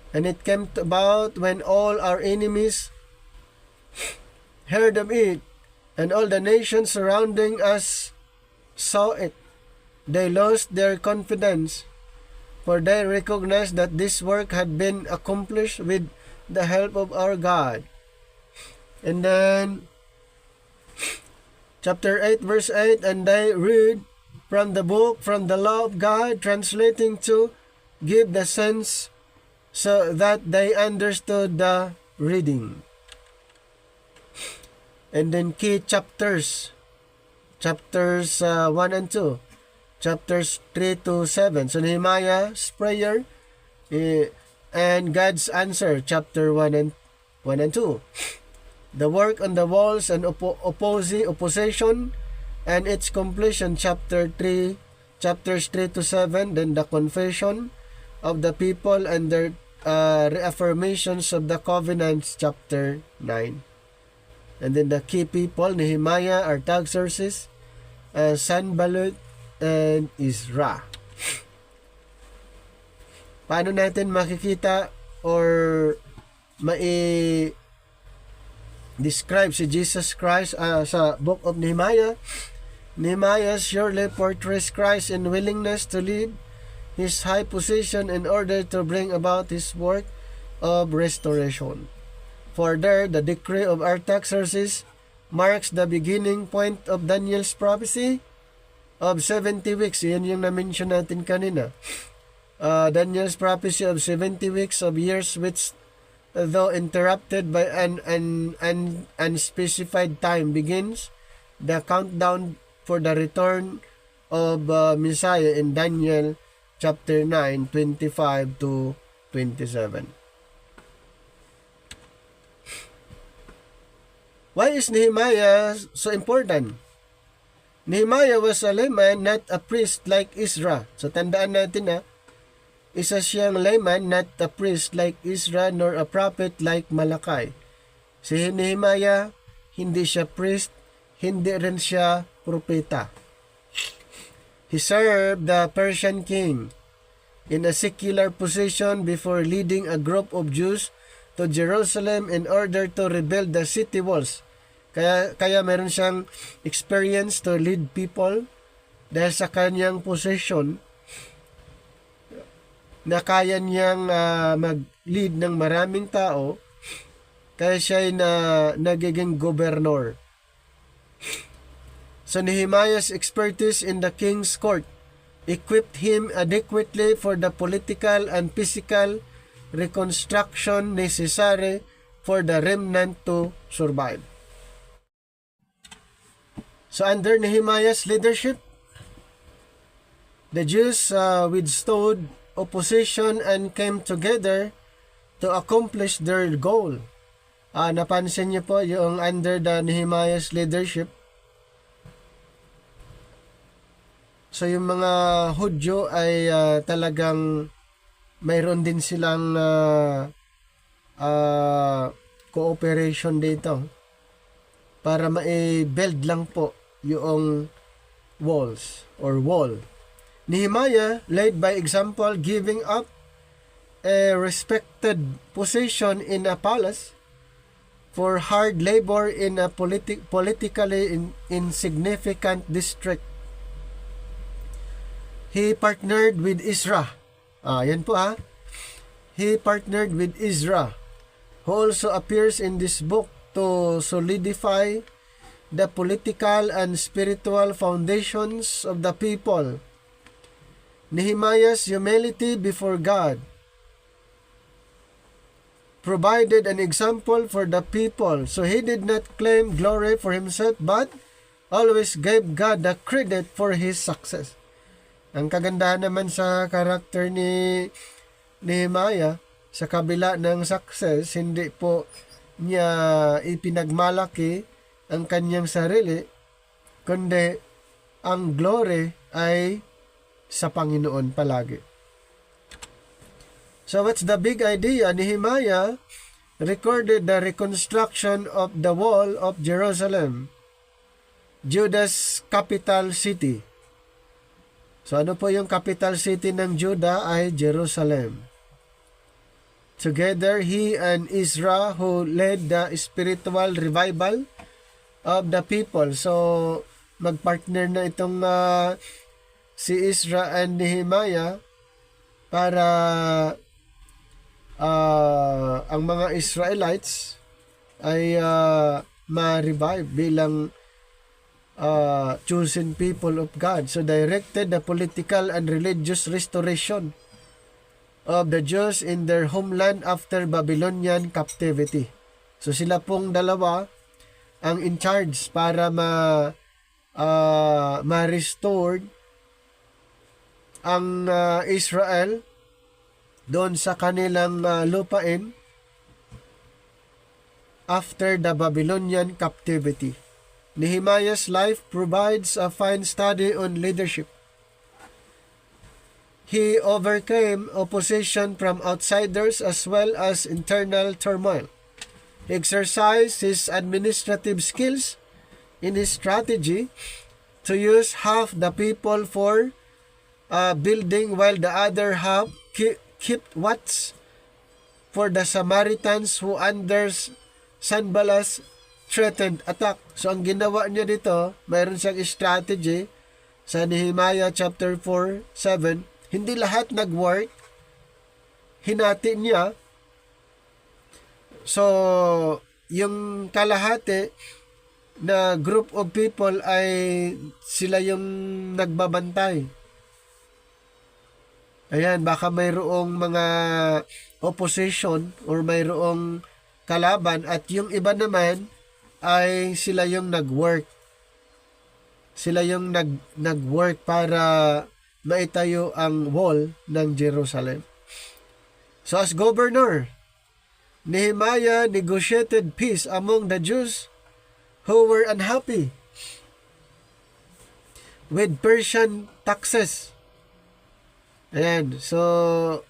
And it came about when all our enemies heard of it, and all the nations surrounding us saw it. They lost their confidence, for they recognized that this work had been accomplished with the help of our God. And then, chapter 8, verse 8, and they read from the book, from the law of God, translating to give the sense so that they understood the reading. And then key chapters 1 and 2, chapters 3 to 7. So Nehemiah's prayer, and God's answer, chapter 1 and 2. The work on the walls and opposition and its completion, chapters 3 to 7. Then the confession of the people and their reaffirmations of the covenants, chapter 9. And then the key people, Nehemiah, Artaxerxes, Sanballat, and Ezra. Paano natin makikita or describe si Jesus Christ sa Book of Nehemiah? Nehemiah surely portrays Christ in willingness to leave his high position in order to bring about his work of restoration. Further, the decree of Artaxerxes marks the beginning point of Daniel's prophecy of 70 weeks. Yan yung na-mention natin kanina. Daniel's prophecy of 70 weeks of years, which, though interrupted by an unspecified time, begins the countdown for the return of Messiah in Daniel chapter 9, 25 to 27. Why is Nehemiah so important? Nehemiah was a layman, not a priest like Ezra. So tandaan natin isa siyang layman, not a priest like Ezra, nor a prophet like Malachi. Si Nehemiah, hindi siya priest, hindi rin siya propeta. He served the Persian king in a secular position before leading a group of Jews to Jerusalem in order to rebuild the city walls. Kaya meron siyang experience to lead people dahil sa kanyang position na kaya niyang mag-lead ng maraming tao, kaya siya ay nagiging gobernador. So Nehemiah's expertise in the king's court equipped him adequately for the political and physical reconstruction necessary for the remnant to survive. So under Nehemiah's leadership, the Jews withstood opposition and came together to accomplish their goal. Napansin niyo po yung under the Nehemiah's leadership. So yung mga Hudyo ay talagang mayroon din silang cooperation dito para ma-build lang po yung walls or wall. Nehemiah led by example, giving up a respected position in a palace for hard labor in a politically insignificant district. He partnered with Ezra. Yan po He partnered with Ezra, who also appears in this book to solidify the political and spiritual foundations of the people. Nehemiah's humility before God provided an example for the people. So he did not claim glory for himself, but always gave God the credit for his success. Ang kagandahan naman sa karakter ni Nehemiah, sa kabila ng success, hindi po niya ipinagmalaki ang kanyang sarili, kundi ang glory ay sa Panginoon palagi. So what's the big idea? Nehemiah recorded the reconstruction of the wall of Jerusalem, Judah's capital city. So ano po yung capital city ng Judah ay Jerusalem. Together, he and Ezra, who led the spiritual revival of the people. So magpartner na itong si Ezra and Nehemiah para ang mga Israelites ay ma-revive bilang chosen people of God. So directed the political and religious restoration of the Jews in their homeland after Babylonian captivity. So sila pong dalawa ang in charge para ma-restored ang Israel doon sa kanilang lupain after the Babylonian captivity. Nehemiah's life provides a fine study on leadership. He overcame opposition from outsiders as well as internal turmoil. He exercised his administrative skills in his strategy to use half the people for building while the other half kept watch for the Samaritans who under Sanballat's threatened attack. So ang ginawa niya dito, mayroon siyang strategy sa Nehemiah chapter 4:7. Hindi lahat nag-work. Hinati niya. So, yung kalahati na group of people ay sila yung nagbabantay. Ayan, baka mayroong mga opposition or mayroong kalaban at yung iba naman ay sila yung nag-work. Sila yung nag-work para maitayo ang wall ng Jerusalem. So as governor, Nehemiah negotiated peace among the Jews who were unhappy with Persian taxes. Ayan, so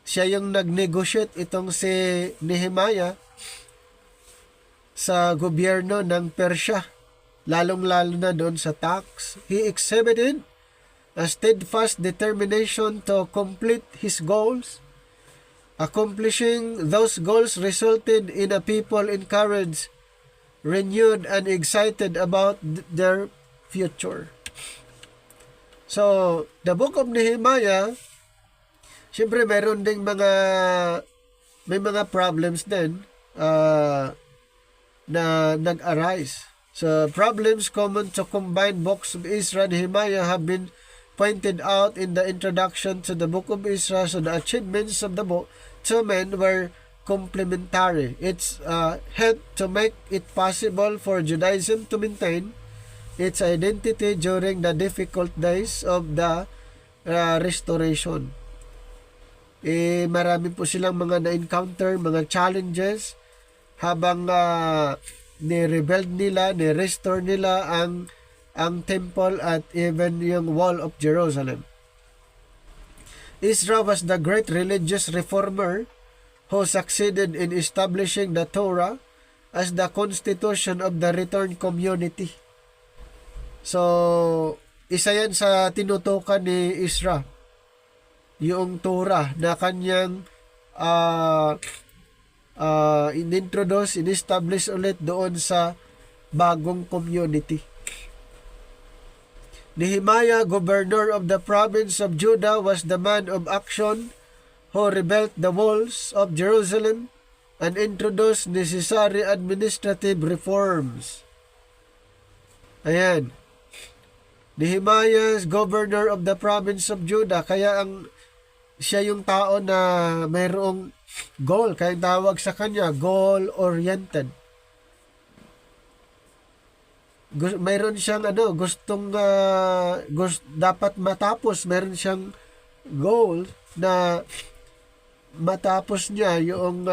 siya yung nag-negotiate itong si Nehemiah sa gobyerno ng Persya, lalong-lalo na doon sa tax. He exhibited a steadfast determination to complete his goals. Accomplishing those goals resulted in a people encouraged, renewed, and excited about their future. So, the book of Nehemiah, siyempre mayroon ding may mga problems din na nag-arise. So, problems common to combined books of Ezra and Nehemiah have been pointed out in the introduction to the book of Ezra. So, the achievements of the book two men were complementary. It's helped to make it possible for Judaism to maintain its identity during the difficult days of the restoration. Marami po silang mga na-encounter, mga challenges habang ni-rebuild nila, ni-restore nila ang temple at even yung wall of Jerusalem. Ezra was the great religious reformer who succeeded in establishing the Torah as the constitution of the returned community. So, isa yan sa tinutukan ni Ezra, yung Torah na kanyang in-introduce, in-establish ulit doon sa bagong community. Nehemiah, governor of the province of Judah, was the man of action who rebuilt the walls of Jerusalem and introduced necessary administrative reforms. Ayan. Nehemiah is governor of the province of Judah, kaya siya yung tao na mayroong goal, kaya tawag sa kanya goal-oriented. Mayroon siyang gustong dapat matapos, mayroon siyang goal na matapos niya yung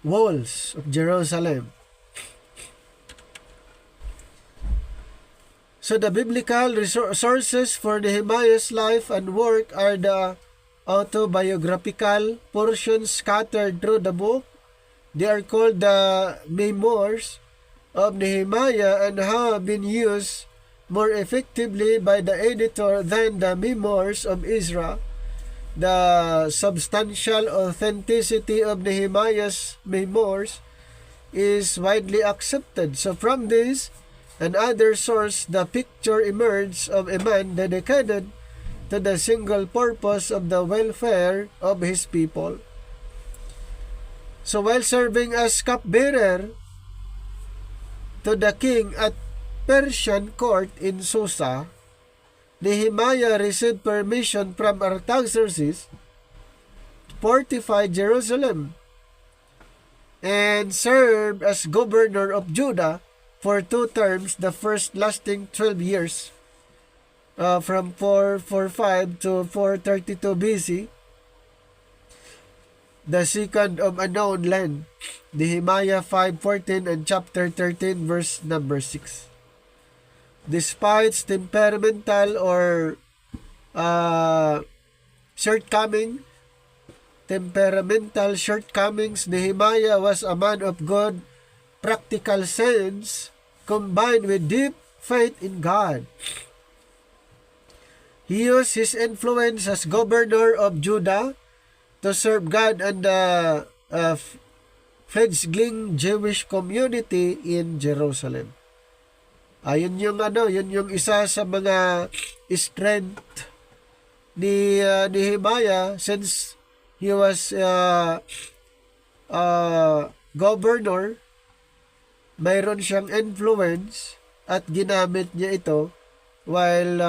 walls of Jerusalem. So the biblical sources for Nehemiah's life and work are the autobiographical portions scattered through the book. They are called the memoirs of Nehemiah and have been used more effectively by the editor than the memoirs of Ezra. The substantial authenticity of Nehemiah's memoirs is widely accepted. So from this and other source, the picture emerged of a man dedicated to the single purpose of the welfare of his people. So while serving as cupbearer to the king at Persian court in Susa, Nehemiah received permission from Artaxerxes to fortify Jerusalem and served as governor of Judah for 2 terms, the first lasting 12 years. from 445 to 432 BC, the second of unknown land, Nehemiah 5:14 and chapter 13 verse number 6. Despite temperamental or shortcomings, Nehemiah was a man of good practical sense combined with deep faith in God. He used his influence as governor of Judah to serve God and the fledgling Jewish community in Jerusalem. Yun yung isa sa mga strength ni Nehemiah, since he was governor. Mayroon siyang influence at ginamit niya ito while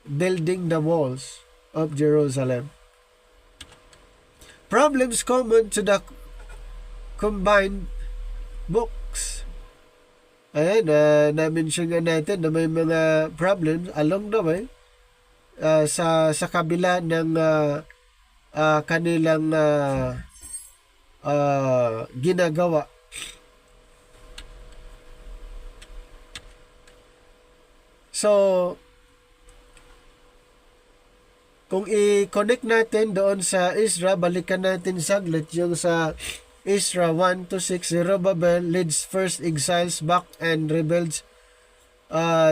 building the walls of Jerusalem. Problems common to the combined books. Ayan, na-mention nga natin na may mga problems along the way sa kabila ng kanilang ginagawa. So, kung i-connect natin doon sa Ezra, balikan natin saglit yung sa Ezra 1-6, Zerubbabel leads first exiles back and rebuilds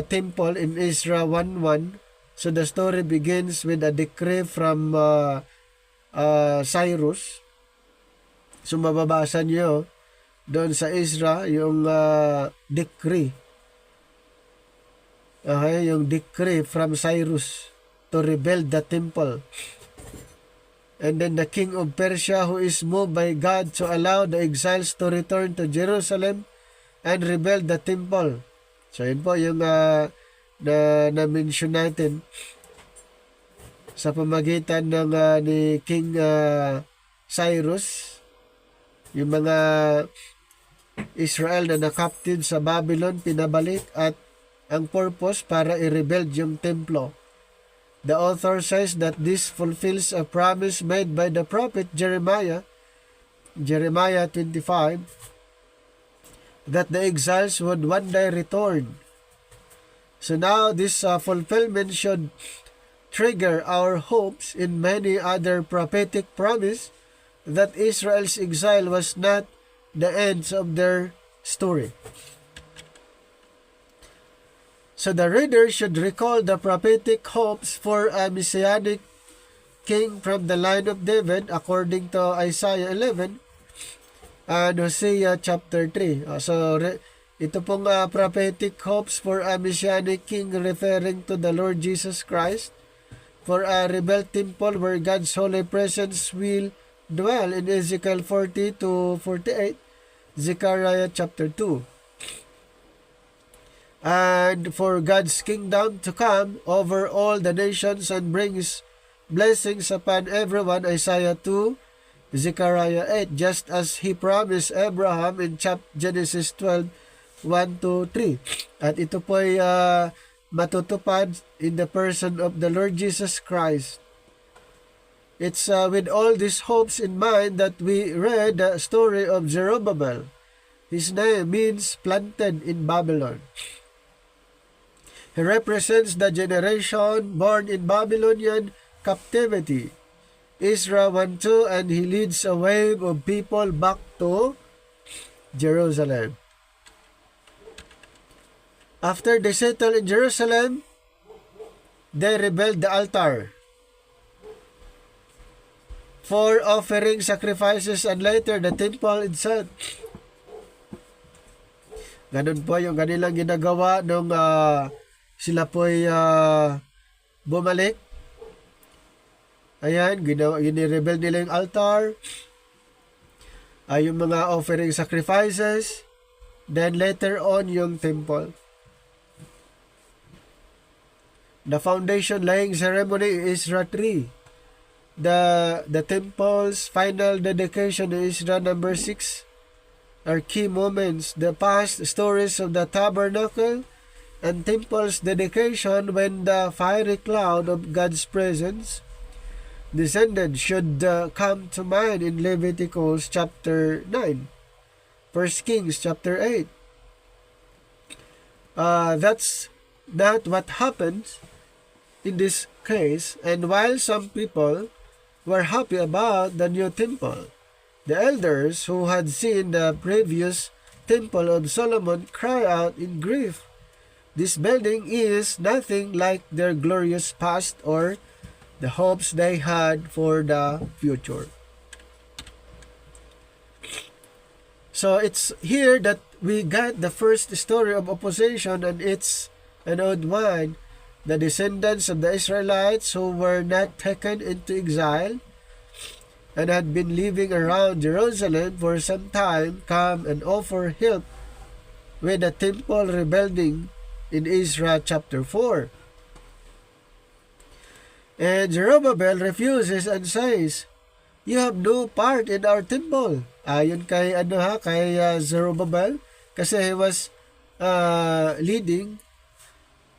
temple in Ezra 1:1. So the story begins with a decree from Cyrus. So mababasa niyo doon sa Ezra yung decree. Okay, yung decree from Cyrus to rebuild the temple. And then the king of Persia, who is moved by God to allow the exiles to return to Jerusalem and rebuild the temple. So yun po yung na-mention natin sa pamagitan ng ni King Cyrus, yung mga Israel na na-captive sa Babylon, pinabalik, at ang purpose para i-rebuild yung templo. The author says that this fulfills a promise made by the prophet Jeremiah 25, that the exiles would one day return. So now this fulfillment should trigger our hopes in many other prophetic promises that Israel's exile was not the end of their story. So the reader should recall the prophetic hopes for a messianic king from the line of David according to Isaiah 11 and Hosea chapter 3. Ito pong prophetic hopes for a messianic king referring to the Lord Jesus Christ, for a rebuilt temple where God's holy presence will dwell in Ezekiel 40-48, Zechariah chapter 2. And for God's kingdom to come over all the nations and brings blessings upon everyone, Isaiah 2, Zechariah 8, just as He promised Abraham in Genesis 12, 1-3. At ito po ay matutupad in the person of the Lord Jesus Christ. It's with all these hopes in mind that we read the story of Zerubbabel. His name means planted in Babylon. He represents the generation born in Babylonian captivity, Ezra 1:2, and he leads a wave of people back to Jerusalem. After they settle in Jerusalem, they rebuild the altar for offering sacrifices and later the temple itself. Ganun po yung kanilang ginagawa nung sila po'y bumalik. Ayan, gini-rebuild nila yung altar, yung mga offering sacrifices, then later on yung temple. The foundation laying ceremony is Ezra 3. The temple's final dedication is Ezra number 6 are key moments. The past stories of the tabernacle and temple's dedication when the fiery cloud of God's presence descended should come to mind in Leviticus chapter 9, 1 Kings chapter 8. That's not what happens in this case, and while some people were happy about the new temple, the elders who had seen the previous temple of Solomon cry out in grief. This building is nothing like their glorious past or the hopes they had for the future. So it's here that we got the first story of opposition, and it's an odd one. The descendants of the Israelites who were not taken into exile and had been living around Jerusalem for some time come and offer help with the temple rebuilding in Ezra chapter 4. And Zerubbabel refuses and says, "You have no part in our temple." Ayon kay Zerubbabel, kasi he was leading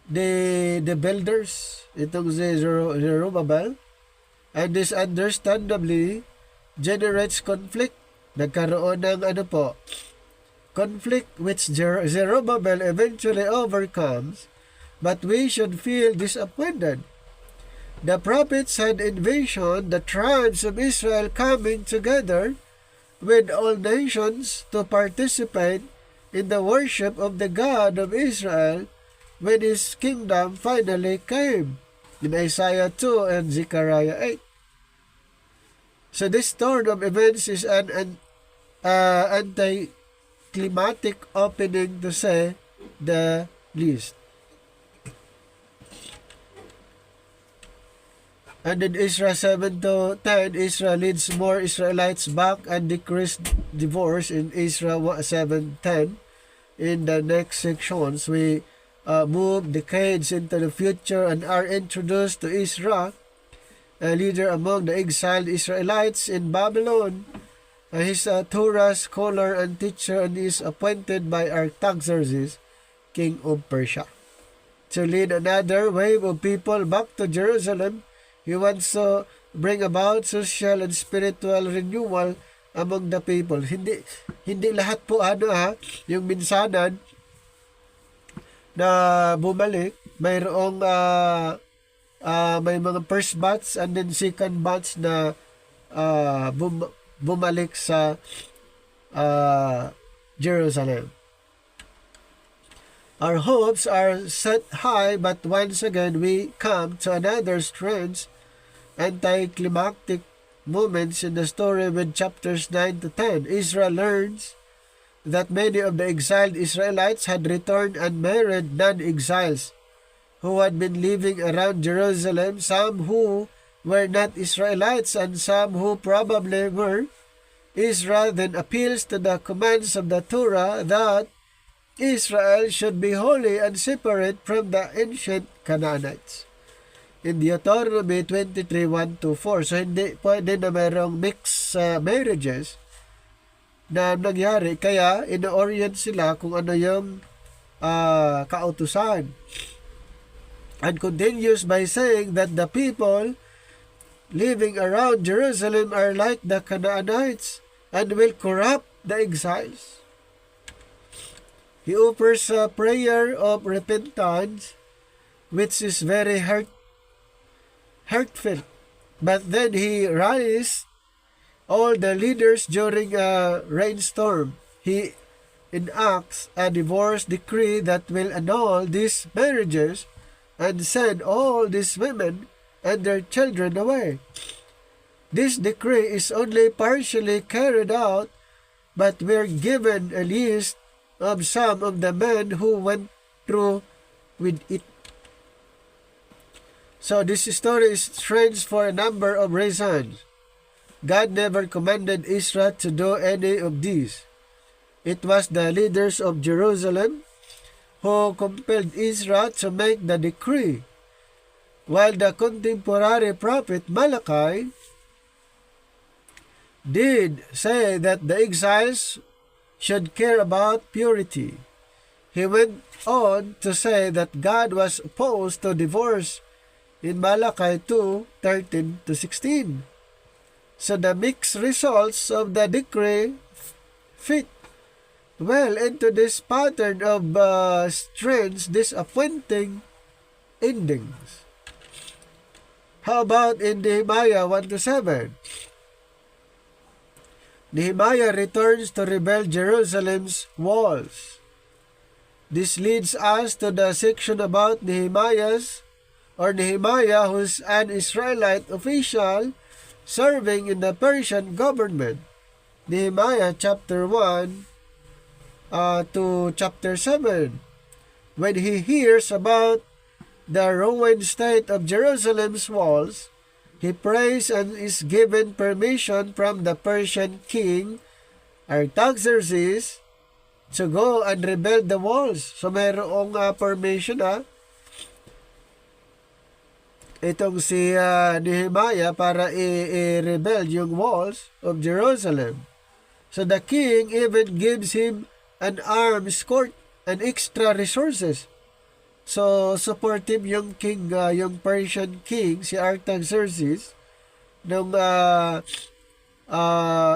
the builders, itong si Zerubbabel, and this understandably generates conflict. Nagkaroon ng conflict which Zerubbabel eventually overcomes, but we should feel disappointed. The prophets had envisioned the tribes of Israel coming together with all nations to participate in the worship of the God of Israel when His kingdom finally came in Isaiah 2 and Zechariah 8. So this turn of events is an anticlimactic opening, to say the least. And in Ezra 7-10, Israel leads more Israelites back and decreased divorce in Ezra 7:10. In the next sections, we move decades into the future and are introduced to Ezra, a leader among the exiled Israelites in Babylon. He's a Torah scholar and teacher, and is appointed by Artaxerxes, king of Persia, to lead another wave of people back to Jerusalem. He wants to bring about social and spiritual renewal among the people. Hindi lahat po yung minsanan na bumalik. Mayroong may mga first batch and then second batch na bumalik sa Jerusalem. Our hopes are set high, but once again we come to another strange anticlimactic moments in the story with chapters 9-10. Israel learns that many of the exiled Israelites had returned and married non-exiles who had been living around Jerusalem, some who were not Israelites and some who probably were. Israel then appeals to the commands of the Torah that Israel should be holy and separate from the ancient Canaanites in Deuteronomy 23:1-4. So hindi pwede na mayroong mixed marriages na nangyari, kaya ino-orient sila kung ano yung kautusan. And continues by saying that the people living around Jerusalem are like the Canaanites and will corrupt the exiles. He offers a prayer of repentance, which is very heartfelt. But then he rallies all the leaders during a rainstorm. He enacts a divorce decree that will annul these marriages and send all these women and their children away. This decree is only partially carried out, but we're given a list of some of the men who went through with it. So this story is strange for a number of reasons. God never commanded Israel to do any of these. It was the leaders of Jerusalem who compelled Israel to make the decree, while the contemporary prophet Malachi did say that the exiles should care about purity. He went on to say that God was opposed to divorce in Malachi 2:13-16. So the mixed results of the decree fit well into this pattern of strange, disappointing endings. How about in Nehemiah 1-7? Nehemiah returns to rebuild Jerusalem's walls. This leads us to the section about Nehemiah, who's an Israelite official serving in the Persian government. Nehemiah chapter 1 to chapter 7. When he hears about the ruined state of Jerusalem's walls, he prays and is given permission from the Persian king Artaxerxes to go and rebuild the walls. So mayroong permission itong si Nehemiah para i-rebuild yung walls of Jerusalem. So the king even gives him an armed escort and extra resources. So supportive yung king, yung Persian king, si Artaxerxes, nung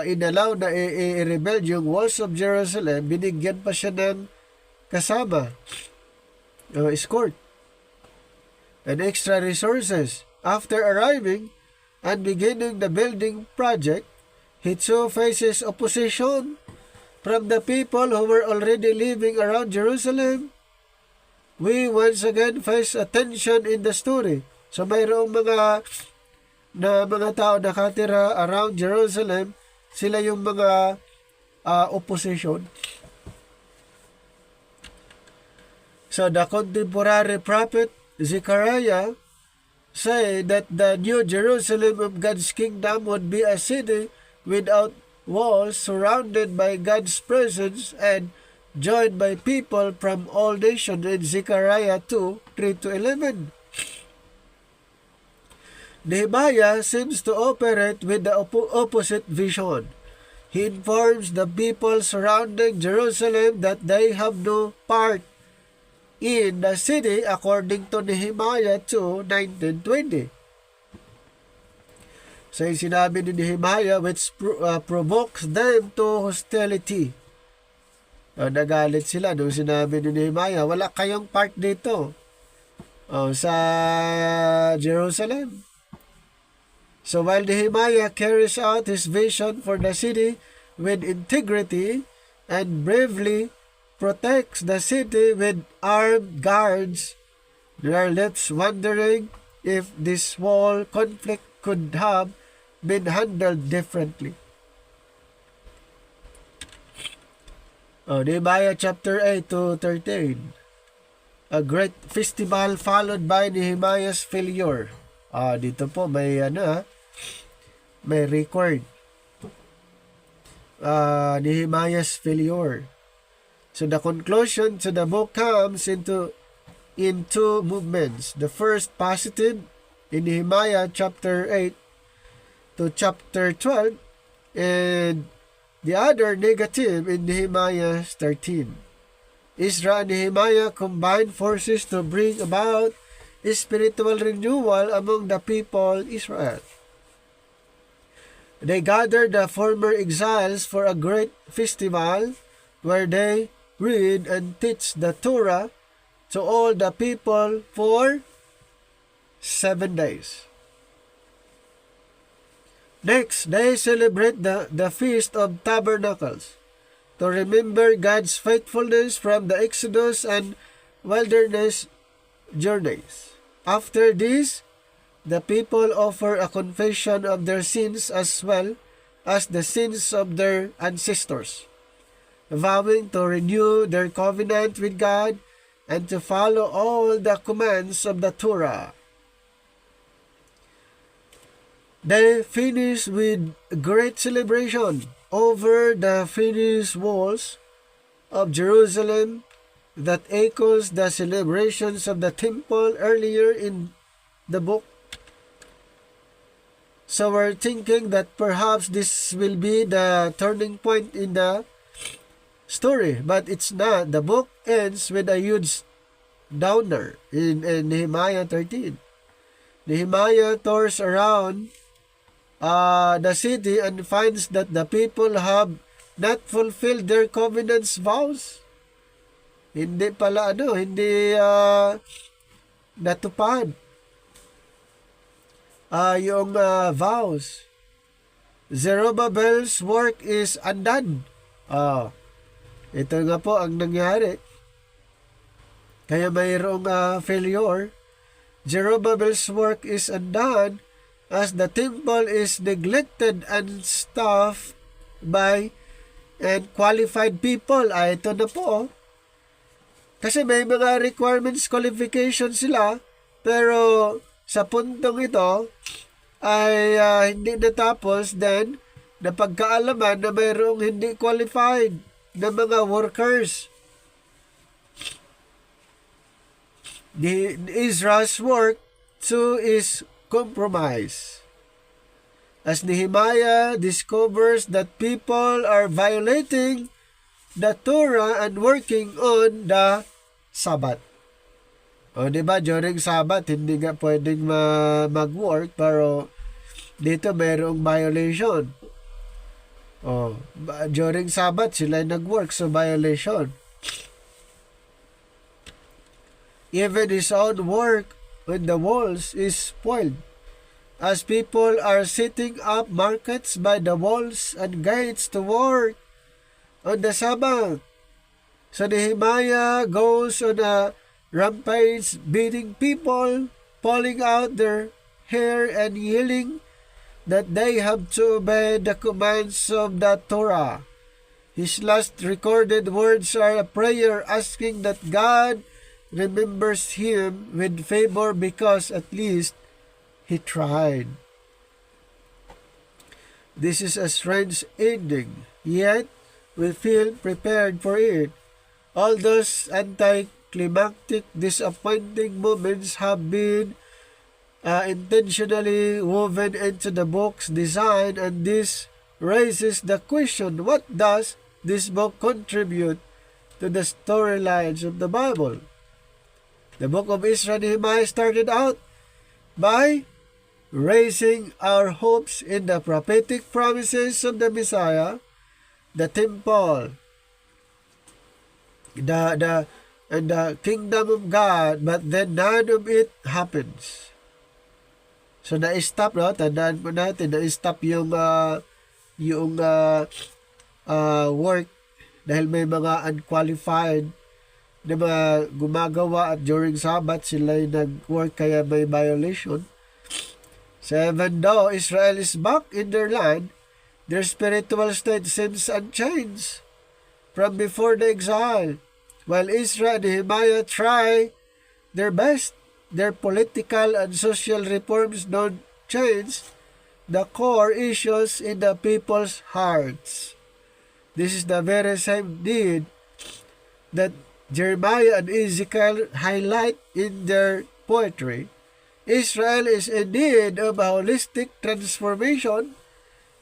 inalaw na i-rebuild yung walls of Jerusalem, binigyan pa siya ng kasama, escort, and extra resources. After arriving and beginning the building project, he too faces opposition from the people who were already living around Jerusalem. We once again face a tension in the story. So mayroong mga tao nakatira around Jerusalem, sila yung mga opposition. So the contemporary prophet Zechariah say that the new Jerusalem of God's kingdom would be a city without walls, surrounded by God's presence and joined by people from all nations in Zechariah 2:3-11. Nehemiah seems to operate with the opposite vision. He informs the people surrounding Jerusalem that they have no part in the city according to Nehemiah 2:19-20. So yung sinabi ni Nehemiah, which provokes them to hostility. Nagalit sila nung sinabi ni Nehemiah, wala kayong part dito sa Jerusalem. So while Nehemiah carries out his vision for the city with integrity and bravely protects the city with armed guards, they are left wondering if this wall conflict could have been handled differently. Nehemiah chapter 8-13. A great festival followed by Nehemiah's failure. Dito po may may record. Nehemiah's failure. So the conclusion to the book comes in two movements. The first positive in Nehemiah chapter 8 to chapter 12, and the other negative in Nehemiah 13. Ezra and Nehemiah combined forces to bring about spiritual renewal among the people Israel. They gathered the former exiles for a great festival where they read and teach the Torah to all the people for 7 days. Next, they celebrate the Feast of Tabernacles to remember God's faithfulness from the Exodus and wilderness journeys. After this, the people offer a confession of their sins as well as the sins of their ancestors, vowing to renew their covenant with God and to follow all the commands of the Torah. They finish with great celebration over the finished walls of Jerusalem that echoes the celebrations of the temple earlier in the book. So we're thinking that perhaps this will be the turning point in the story, but it's not. The book ends with a huge downer in Nehemiah 13. Nehemiah tours around the city and finds that the people have not fulfilled their covenant's vows. Hindi pala hindi natupad yung vows. Zerubbabel's work is undone. Ito nga po ang nangyari. Kaya mayroong failure. Zerubbabel's work is undone as the temple is neglected and staffed by and qualified people. Ito na po. Kasi may mga requirements, qualifications sila, pero sa puntong ito ay hindi natapos, then napagkaalaman na mayroong hindi qualified na mga workers. Ezra's work too is compromised, as Nehemiah discovers that people are violating the Torah and working on the Sabbath. Diba, during Sabbath, hindi nga pwedeng mag-work, pero dito mayroong violation. During Sabbath, sila nag-work, so violation. Even his own work on the walls is spoiled, as people are setting up markets by the walls and gates to work on the Sabbath. So Nehemiah goes on a rampage, beating people, pulling out their hair and yelling that they have to obey the commands of the Torah. His last recorded words are a prayer asking that God remembers him with favor because at least he tried. This is a strange ending, yet we feel prepared for it. All those anticlimactic, disappointing moments have been intentionally woven into the book's design, and this raises the question, what does this book contribute to the storylines of the Bible? The book of Ezra and Nehemiah started out by raising our hopes in the prophetic promises of the Messiah, the temple, the kingdom of God, but then none of it happens. So na-stop, no? Tandaan po natin, na-stop yung work dahil may mga unqualified na mga gumagawa, at during Sabbath sila nag-work, kaya may violation. So even though Israel is back in their land, their spiritual state seems unchanged from before the exile. While Ezra and Nehemiah try their best, their political and social reforms don't change the core issues in the people's hearts. This is the very same need that Jeremiah and Ezekiel highlight in their poetry. Israel is in need of a holistic transformation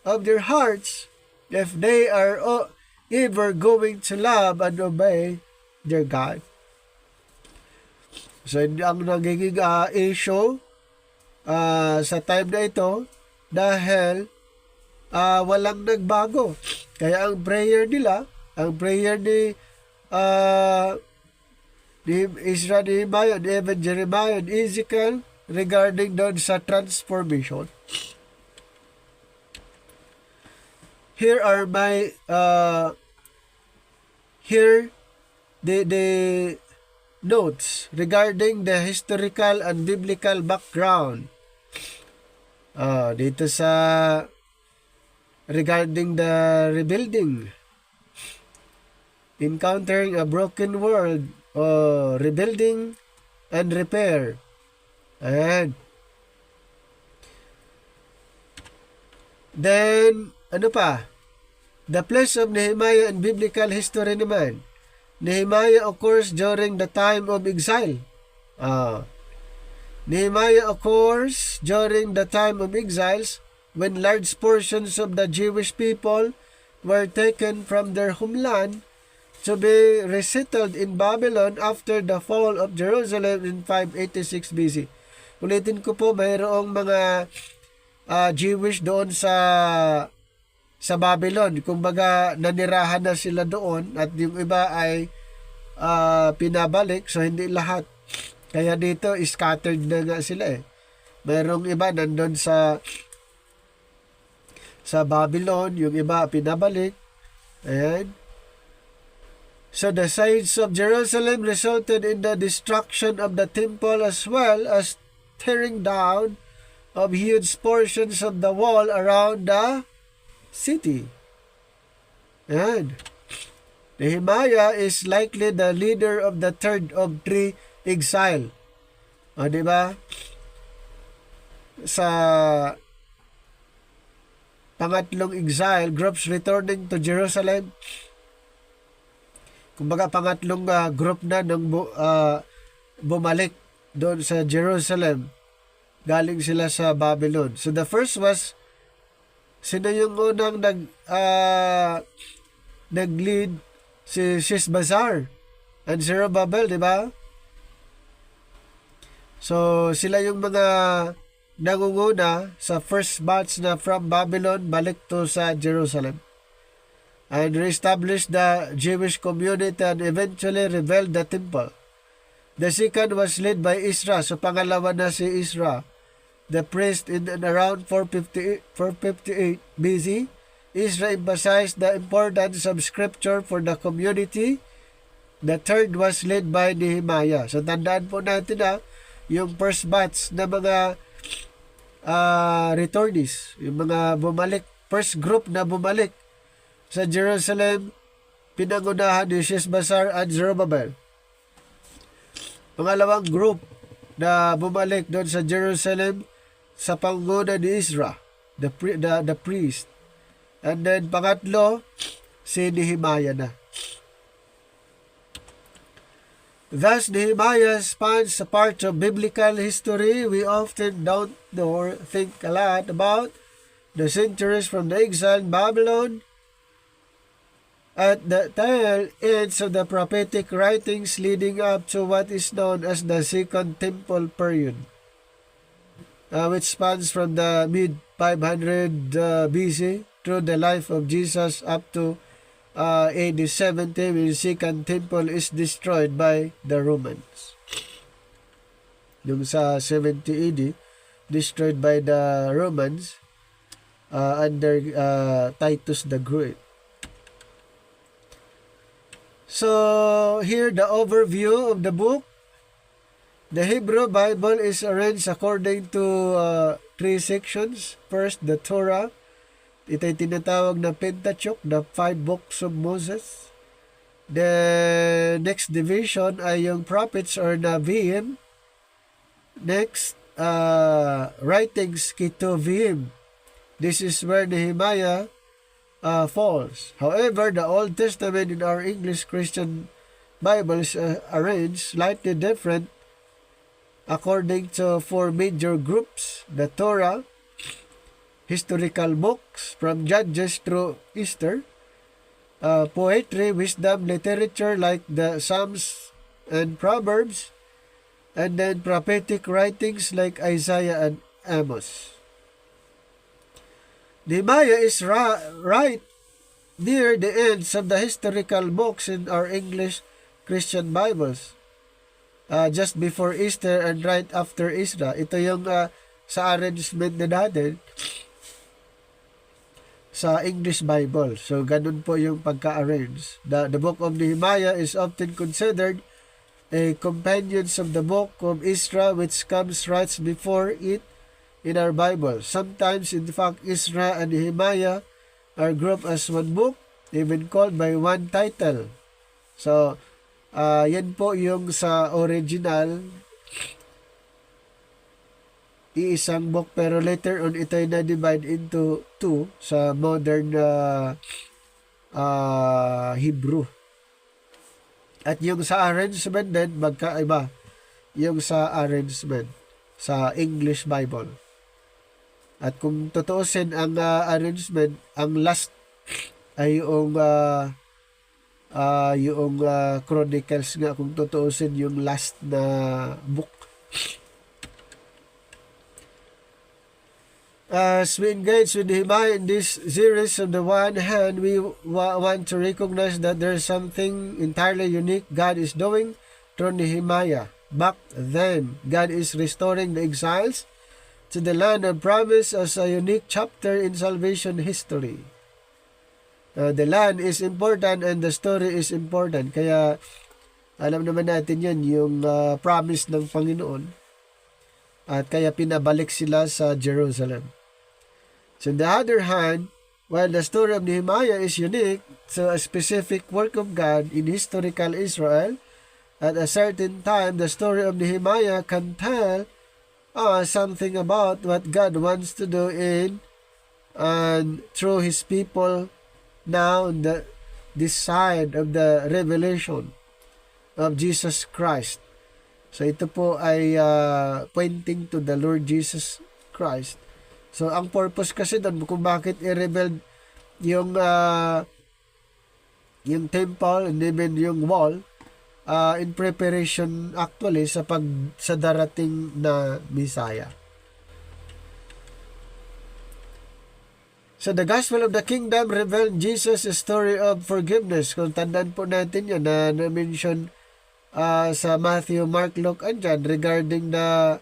of their hearts if they are ever going to love and obey their God. So, ang nagiging issue sa time na ito, dahil walang nagbago. Kaya ang prayer nila, ang prayer ni Ezra, Nehemiah, and even Jeremiah and Ezekiel regarding doon sa transformation. Here are my the notes regarding the historical and biblical background. Dito sa regarding the rebuilding, encountering a broken world, rebuilding and repair. And then ano pa? The place of Nehemiah in biblical history naman. Nehemiah occurs during the time of exile. Nehemiah occurs during the time of exiles, when large portions of the Jewish people were taken from their homeland to be resettled in Babylon after the fall of Jerusalem in 586 BC. Ulitin ko po, mayroong mga Jewish doon sa Babylon. Kumbaga, nanirahan na sila doon at yung iba ay pinabalik, so hindi lahat. Kaya dito, scattered na nga sila eh. Mayroong iba nandun sa Babylon, yung iba pinabalik. Ayan. So the siege of Jerusalem resulted in the destruction of the temple as well as tearing down of huge portions of the wall around the city. Ayan. Nehemiah is likely the leader of the third of three exile. O, diba? Sa pangatlong exile, groups returning to Jerusalem. Kumbaga, pangatlong group na nung bumalik doon sa Jerusalem. Galing sila sa Babylon. So, the first was, sino yung unang nag-lead? Si Sheshbazzar and Zerubbabel, di ba? So, sila yung mga nangunguna sa first batch na from Babylon balik to sa Jerusalem and reestablished the Jewish community and eventually rebuilt the temple. The second was led by Ezra. So, pangalawa na si Ezra, the priest in around 458 BC. Ezra emphasized the importance of scripture for the community. The third was led by Nehemiah. So, tandaan po natin yung first batch na mga returnees, yung mga bumalik, first group na bumalik sa Jerusalem, pinangunahan ni Sheshbazzar at Zerubbabel. Pangalawang group na bumalik doon sa Jerusalem sa panguna ni Ezra, the priest. And then, pangatlo, si Nehemiah na. Thus, Nehemiah spans a part of biblical history we often don't know or think a lot about. The centuries from the exile in Babylon at the tail ends of the prophetic writings leading up to what is known as the Second Temple period, which spans from the mid-500 BC through the life of Jesus up to AD 70 when the Second Temple is destroyed by the Romans. Yung sa 70 AD, destroyed by the Romans under Titus the Great. So, here the overview of the book. The Hebrew Bible is arranged according to three sections. First, the Torah. Ito'y tinatawag na Pentateuch, the 5 books of Moses. The next division ay yung prophets or Nevi'im. Next, writings, Ketuvim. This is where Nehemiah falls. However, the Old Testament in our English Christian Bible is arranged slightly different according to 4 major groups: the Torah, historical books from Judges through Esther, poetry, wisdom, literature like the Psalms and Proverbs, and then prophetic writings like Isaiah and Amos. Nehemiah is right near the ends of the historical books in our English Christian Bibles, just before Esther and right after Ezra. Ito yung sa arrangement na natin sa English Bible. So, ganun po yung pagka-arrange. The book of Nehemiah is often considered a companion of the book of Ezra, which comes right before it in our Bible. Sometimes, in fact, Ezra and Nehemiah are grouped as one book, even called by one title. So, yan po yung sa original iisang book, pero later on ito ay na-divide into 2 sa modern Hebrew. At yung sa arrangement din, magkaiba yung sa arrangement sa English Bible. At kung tutuusin ang arrangement, ang last ay yung yung Chronicles nga, kung tutuusin yung last na book. As we engage with Nehemiah in this series, on the one hand, we want to recognize that there's something entirely unique God is doing through Nehemiah. Back then, God is restoring the exiles to the land of promise as a unique chapter in salvation history. The land is important and the story is important. Kaya alam naman natin yan, yung promise ng Panginoon. At kaya pinabalik sila sa Jerusalem. So on the other hand, while the story of Nehemiah is unique to a specific work of God in historical Israel, at a certain time, the story of Nehemiah can tell something about what God wants to do in and through His people now on this side of the revelation of Jesus Christ. So ito po ay pointing to the Lord Jesus Christ. So ang purpose kasi doon kung bakit i-rebuild yung temple and even yung wall in preparation actually sa darating na Messiah. So the gospel of the kingdom revealed Jesus' story of forgiveness. Kung tandaan po natin yun na na-mention sa Matthew, Mark, Luke, and John regarding the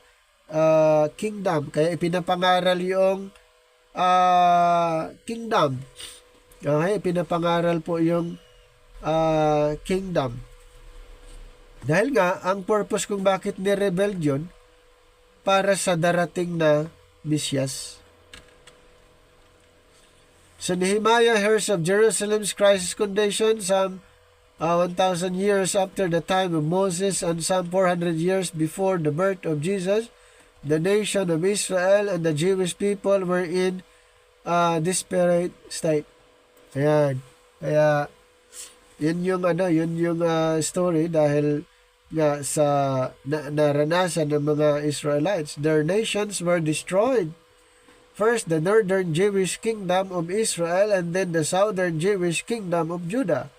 kingdom. Kaya ipinapangaral yung kingdom. Okay, ipinapangaral po yung kingdom. Dahil nga, ang purpose kung bakit ni-rebelled yun, para sa darating na Mesias. So Nehemiah hears of Jerusalem's crisis condition some 1,000 years after the time of Moses and some 400 years before the birth of Jesus. The nation of Israel and the Jewish people were in a desperate state. Ayan. Kaya yun yung story dahil nga sa naranasan ng mga Israelites. Their nations were destroyed. First, the northern Jewish kingdom of Israel and then the southern Jewish kingdom of Judah.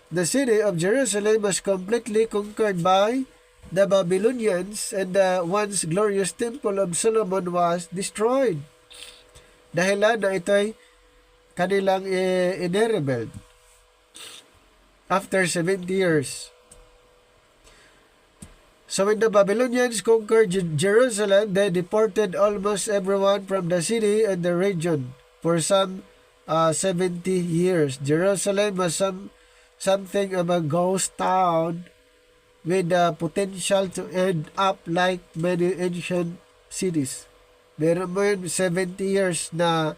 The city of Jerusalem was completely conquered by the Babylonians and the once glorious temple of Solomon was destroyed. Dahilan na ito'y kanilang i-rebelled after 70 years. So when the Babylonians conquered Jerusalem, they deported almost everyone from the city and the region for some 70 years. Jerusalem was something of a ghost town with the potential to end up like many ancient cities. Meron mo yun 70 years na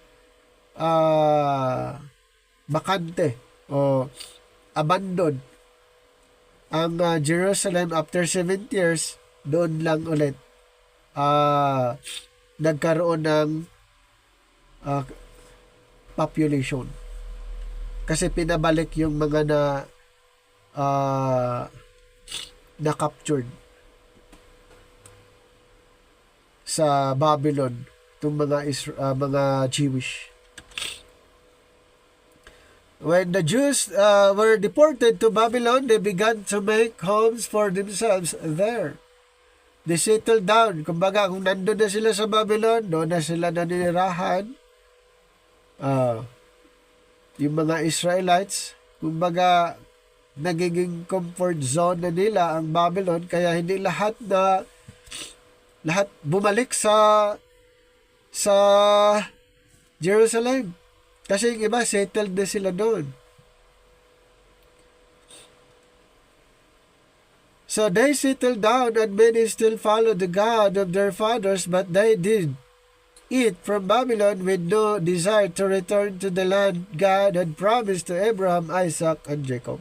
bakante o abandoned. Ang Jerusalem after 70 years, doon lang ulit nagkaroon ng population. Kasi pinabalik yung mga na-captured sa Babylon, itong mga Jewish. When the Jews were deported to Babylon, they began to make homes for themselves there. They settled down. Kumbaga, kung nandun na sila sa Babylon, doon na sila naninirahan. Yung mga Israelites, kumbaga, nagiging comfort zone na nila ang Babylon, kaya hindi lahat bumalik sa Jerusalem. Kasi yung iba, settled na sila doon. So they settled down and many still followed the God of their fathers, but they did eat from Babylon with no desire to return to the land God had promised to Abraham, Isaac, and Jacob.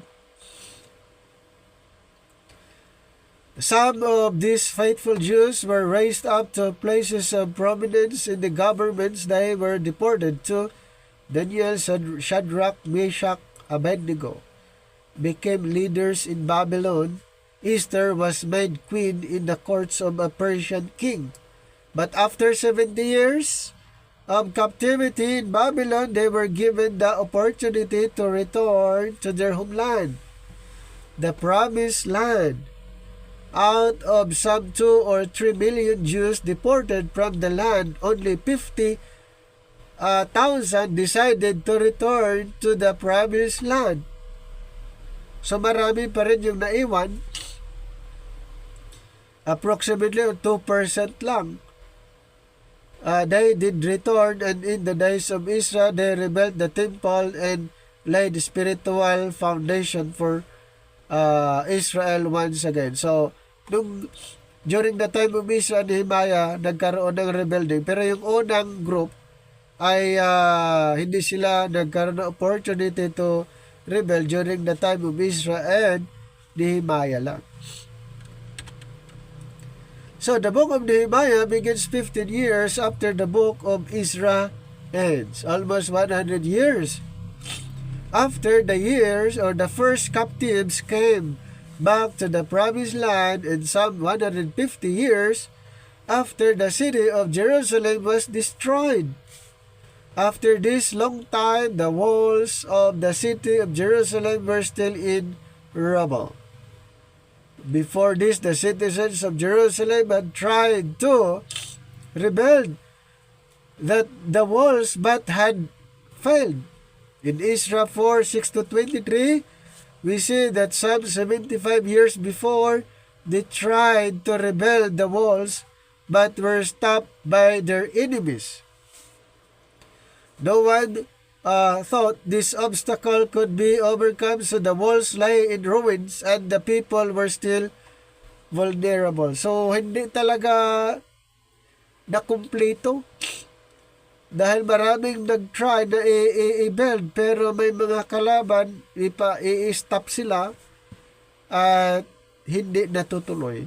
Some of these faithful Jews were raised up to places of prominence in the governments they were deported to. Daniel, Shadrach, Meshach, Abednego became leaders in Babylon. Esther was made queen in the courts of a Persian king. But after 70 years, of captivity in Babylon, they were given the opportunity to return to their homeland, the promised land. Out of some 2 or 3 million Jews deported from the land, only 50,000 decided to return to the promised land. So marami pa rin yung naiwan. Approximately 2% lang. They did return, and in the days of Israel, they rebuilt the temple and laid the spiritual foundation for Israel once again. So, during the time of Israel, Nehemiah, nagkaroon ng rebuilding. Pero yung unang group ay hindi sila nagkaroon ng opportunity to rebuild during the time of Israel and Nehemiah lang. So, the book of Nehemiah begins 15 years after the book of Ezra ends. Almost 100 years. After the years, or the first captives came back to the promised land, and some 150 years after the city of Jerusalem was destroyed. After this long time, the walls of the city of Jerusalem were still in rubble. Before this, the citizens of Jerusalem had tried to rebuild the walls but had failed. In Ezra 4:6-23, we see that some 75 years before, they tried to rebuild the walls but were stopped by their enemies. No one thought this obstacle could be overcome, so the walls lay in ruins and the people were still vulnerable. So, hindi talaga nakumpleto. Dahil maraming nag-try na i-build, pero may mga kalaban, i-stop sila at hindi natutuloy.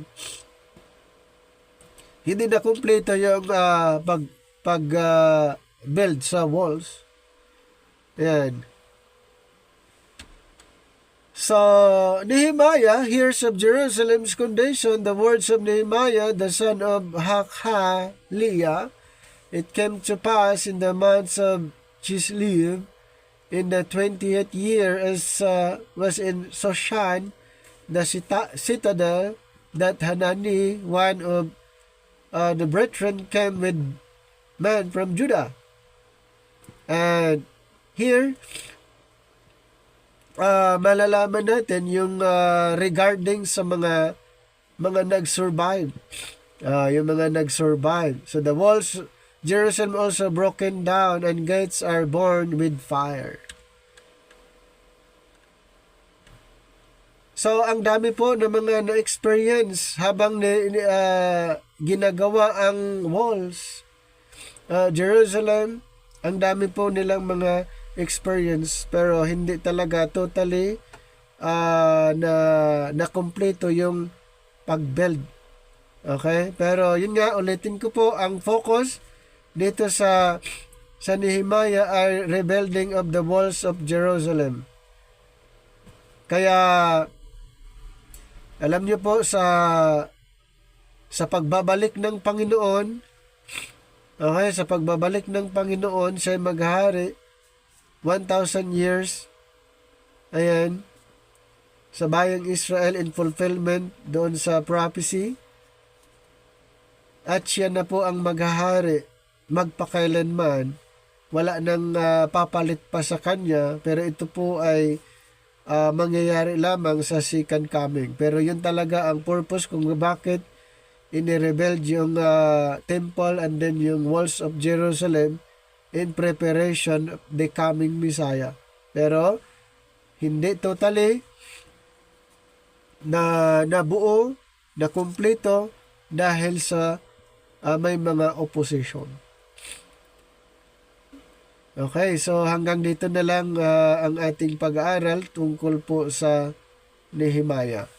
Hindi na kumpleto yung pag-build sa walls. Yan. So, Nehemiah hears of Jerusalem's condition, the words of Nehemiah, the son of Hakaliah. It came to pass in the months of Chislev, in the 20th year, as was in Shoshan, the citadel, that Hanani, one of the brethren, came with men from Judah. And here, malalaman natin yung regarding sa mga nag-survive. Yung mga nag-survive. So the walls Jerusalem also broken down, and gates are burned with fire. So, ang dami po ng mga na-experience habang ginagawa ang walls. Jerusalem, ang dami po nilang mga experience, pero hindi talaga totally na kumpleto yung pag-build. Okay? Pero yun nga, ulitin ko po, ang focus dito sa Nehemiah ay rebuilding of the walls of Jerusalem. Kaya alam niyo po sa pagbabalik ng Panginoon, okay, sa pagbabalik ng Panginoon, siya maghahari 1,000 years. Ayan, sa bayang Israel in fulfillment doon sa prophecy. At siya na po ang maghahari magpakailanman, wala nang papalit pa sa kanya, pero ito po ay mangyayari lamang sa second coming. Pero yun talaga ang purpose kung bakit inirebuild yung temple and then yung walls of Jerusalem in preparation of the coming Messiah. Pero hindi totally na nabuo, na kumpleto dahil sa may mga opposition. Okay, so hanggang dito na lang ang ating pag-aaral tungkol po sa Nehemiah.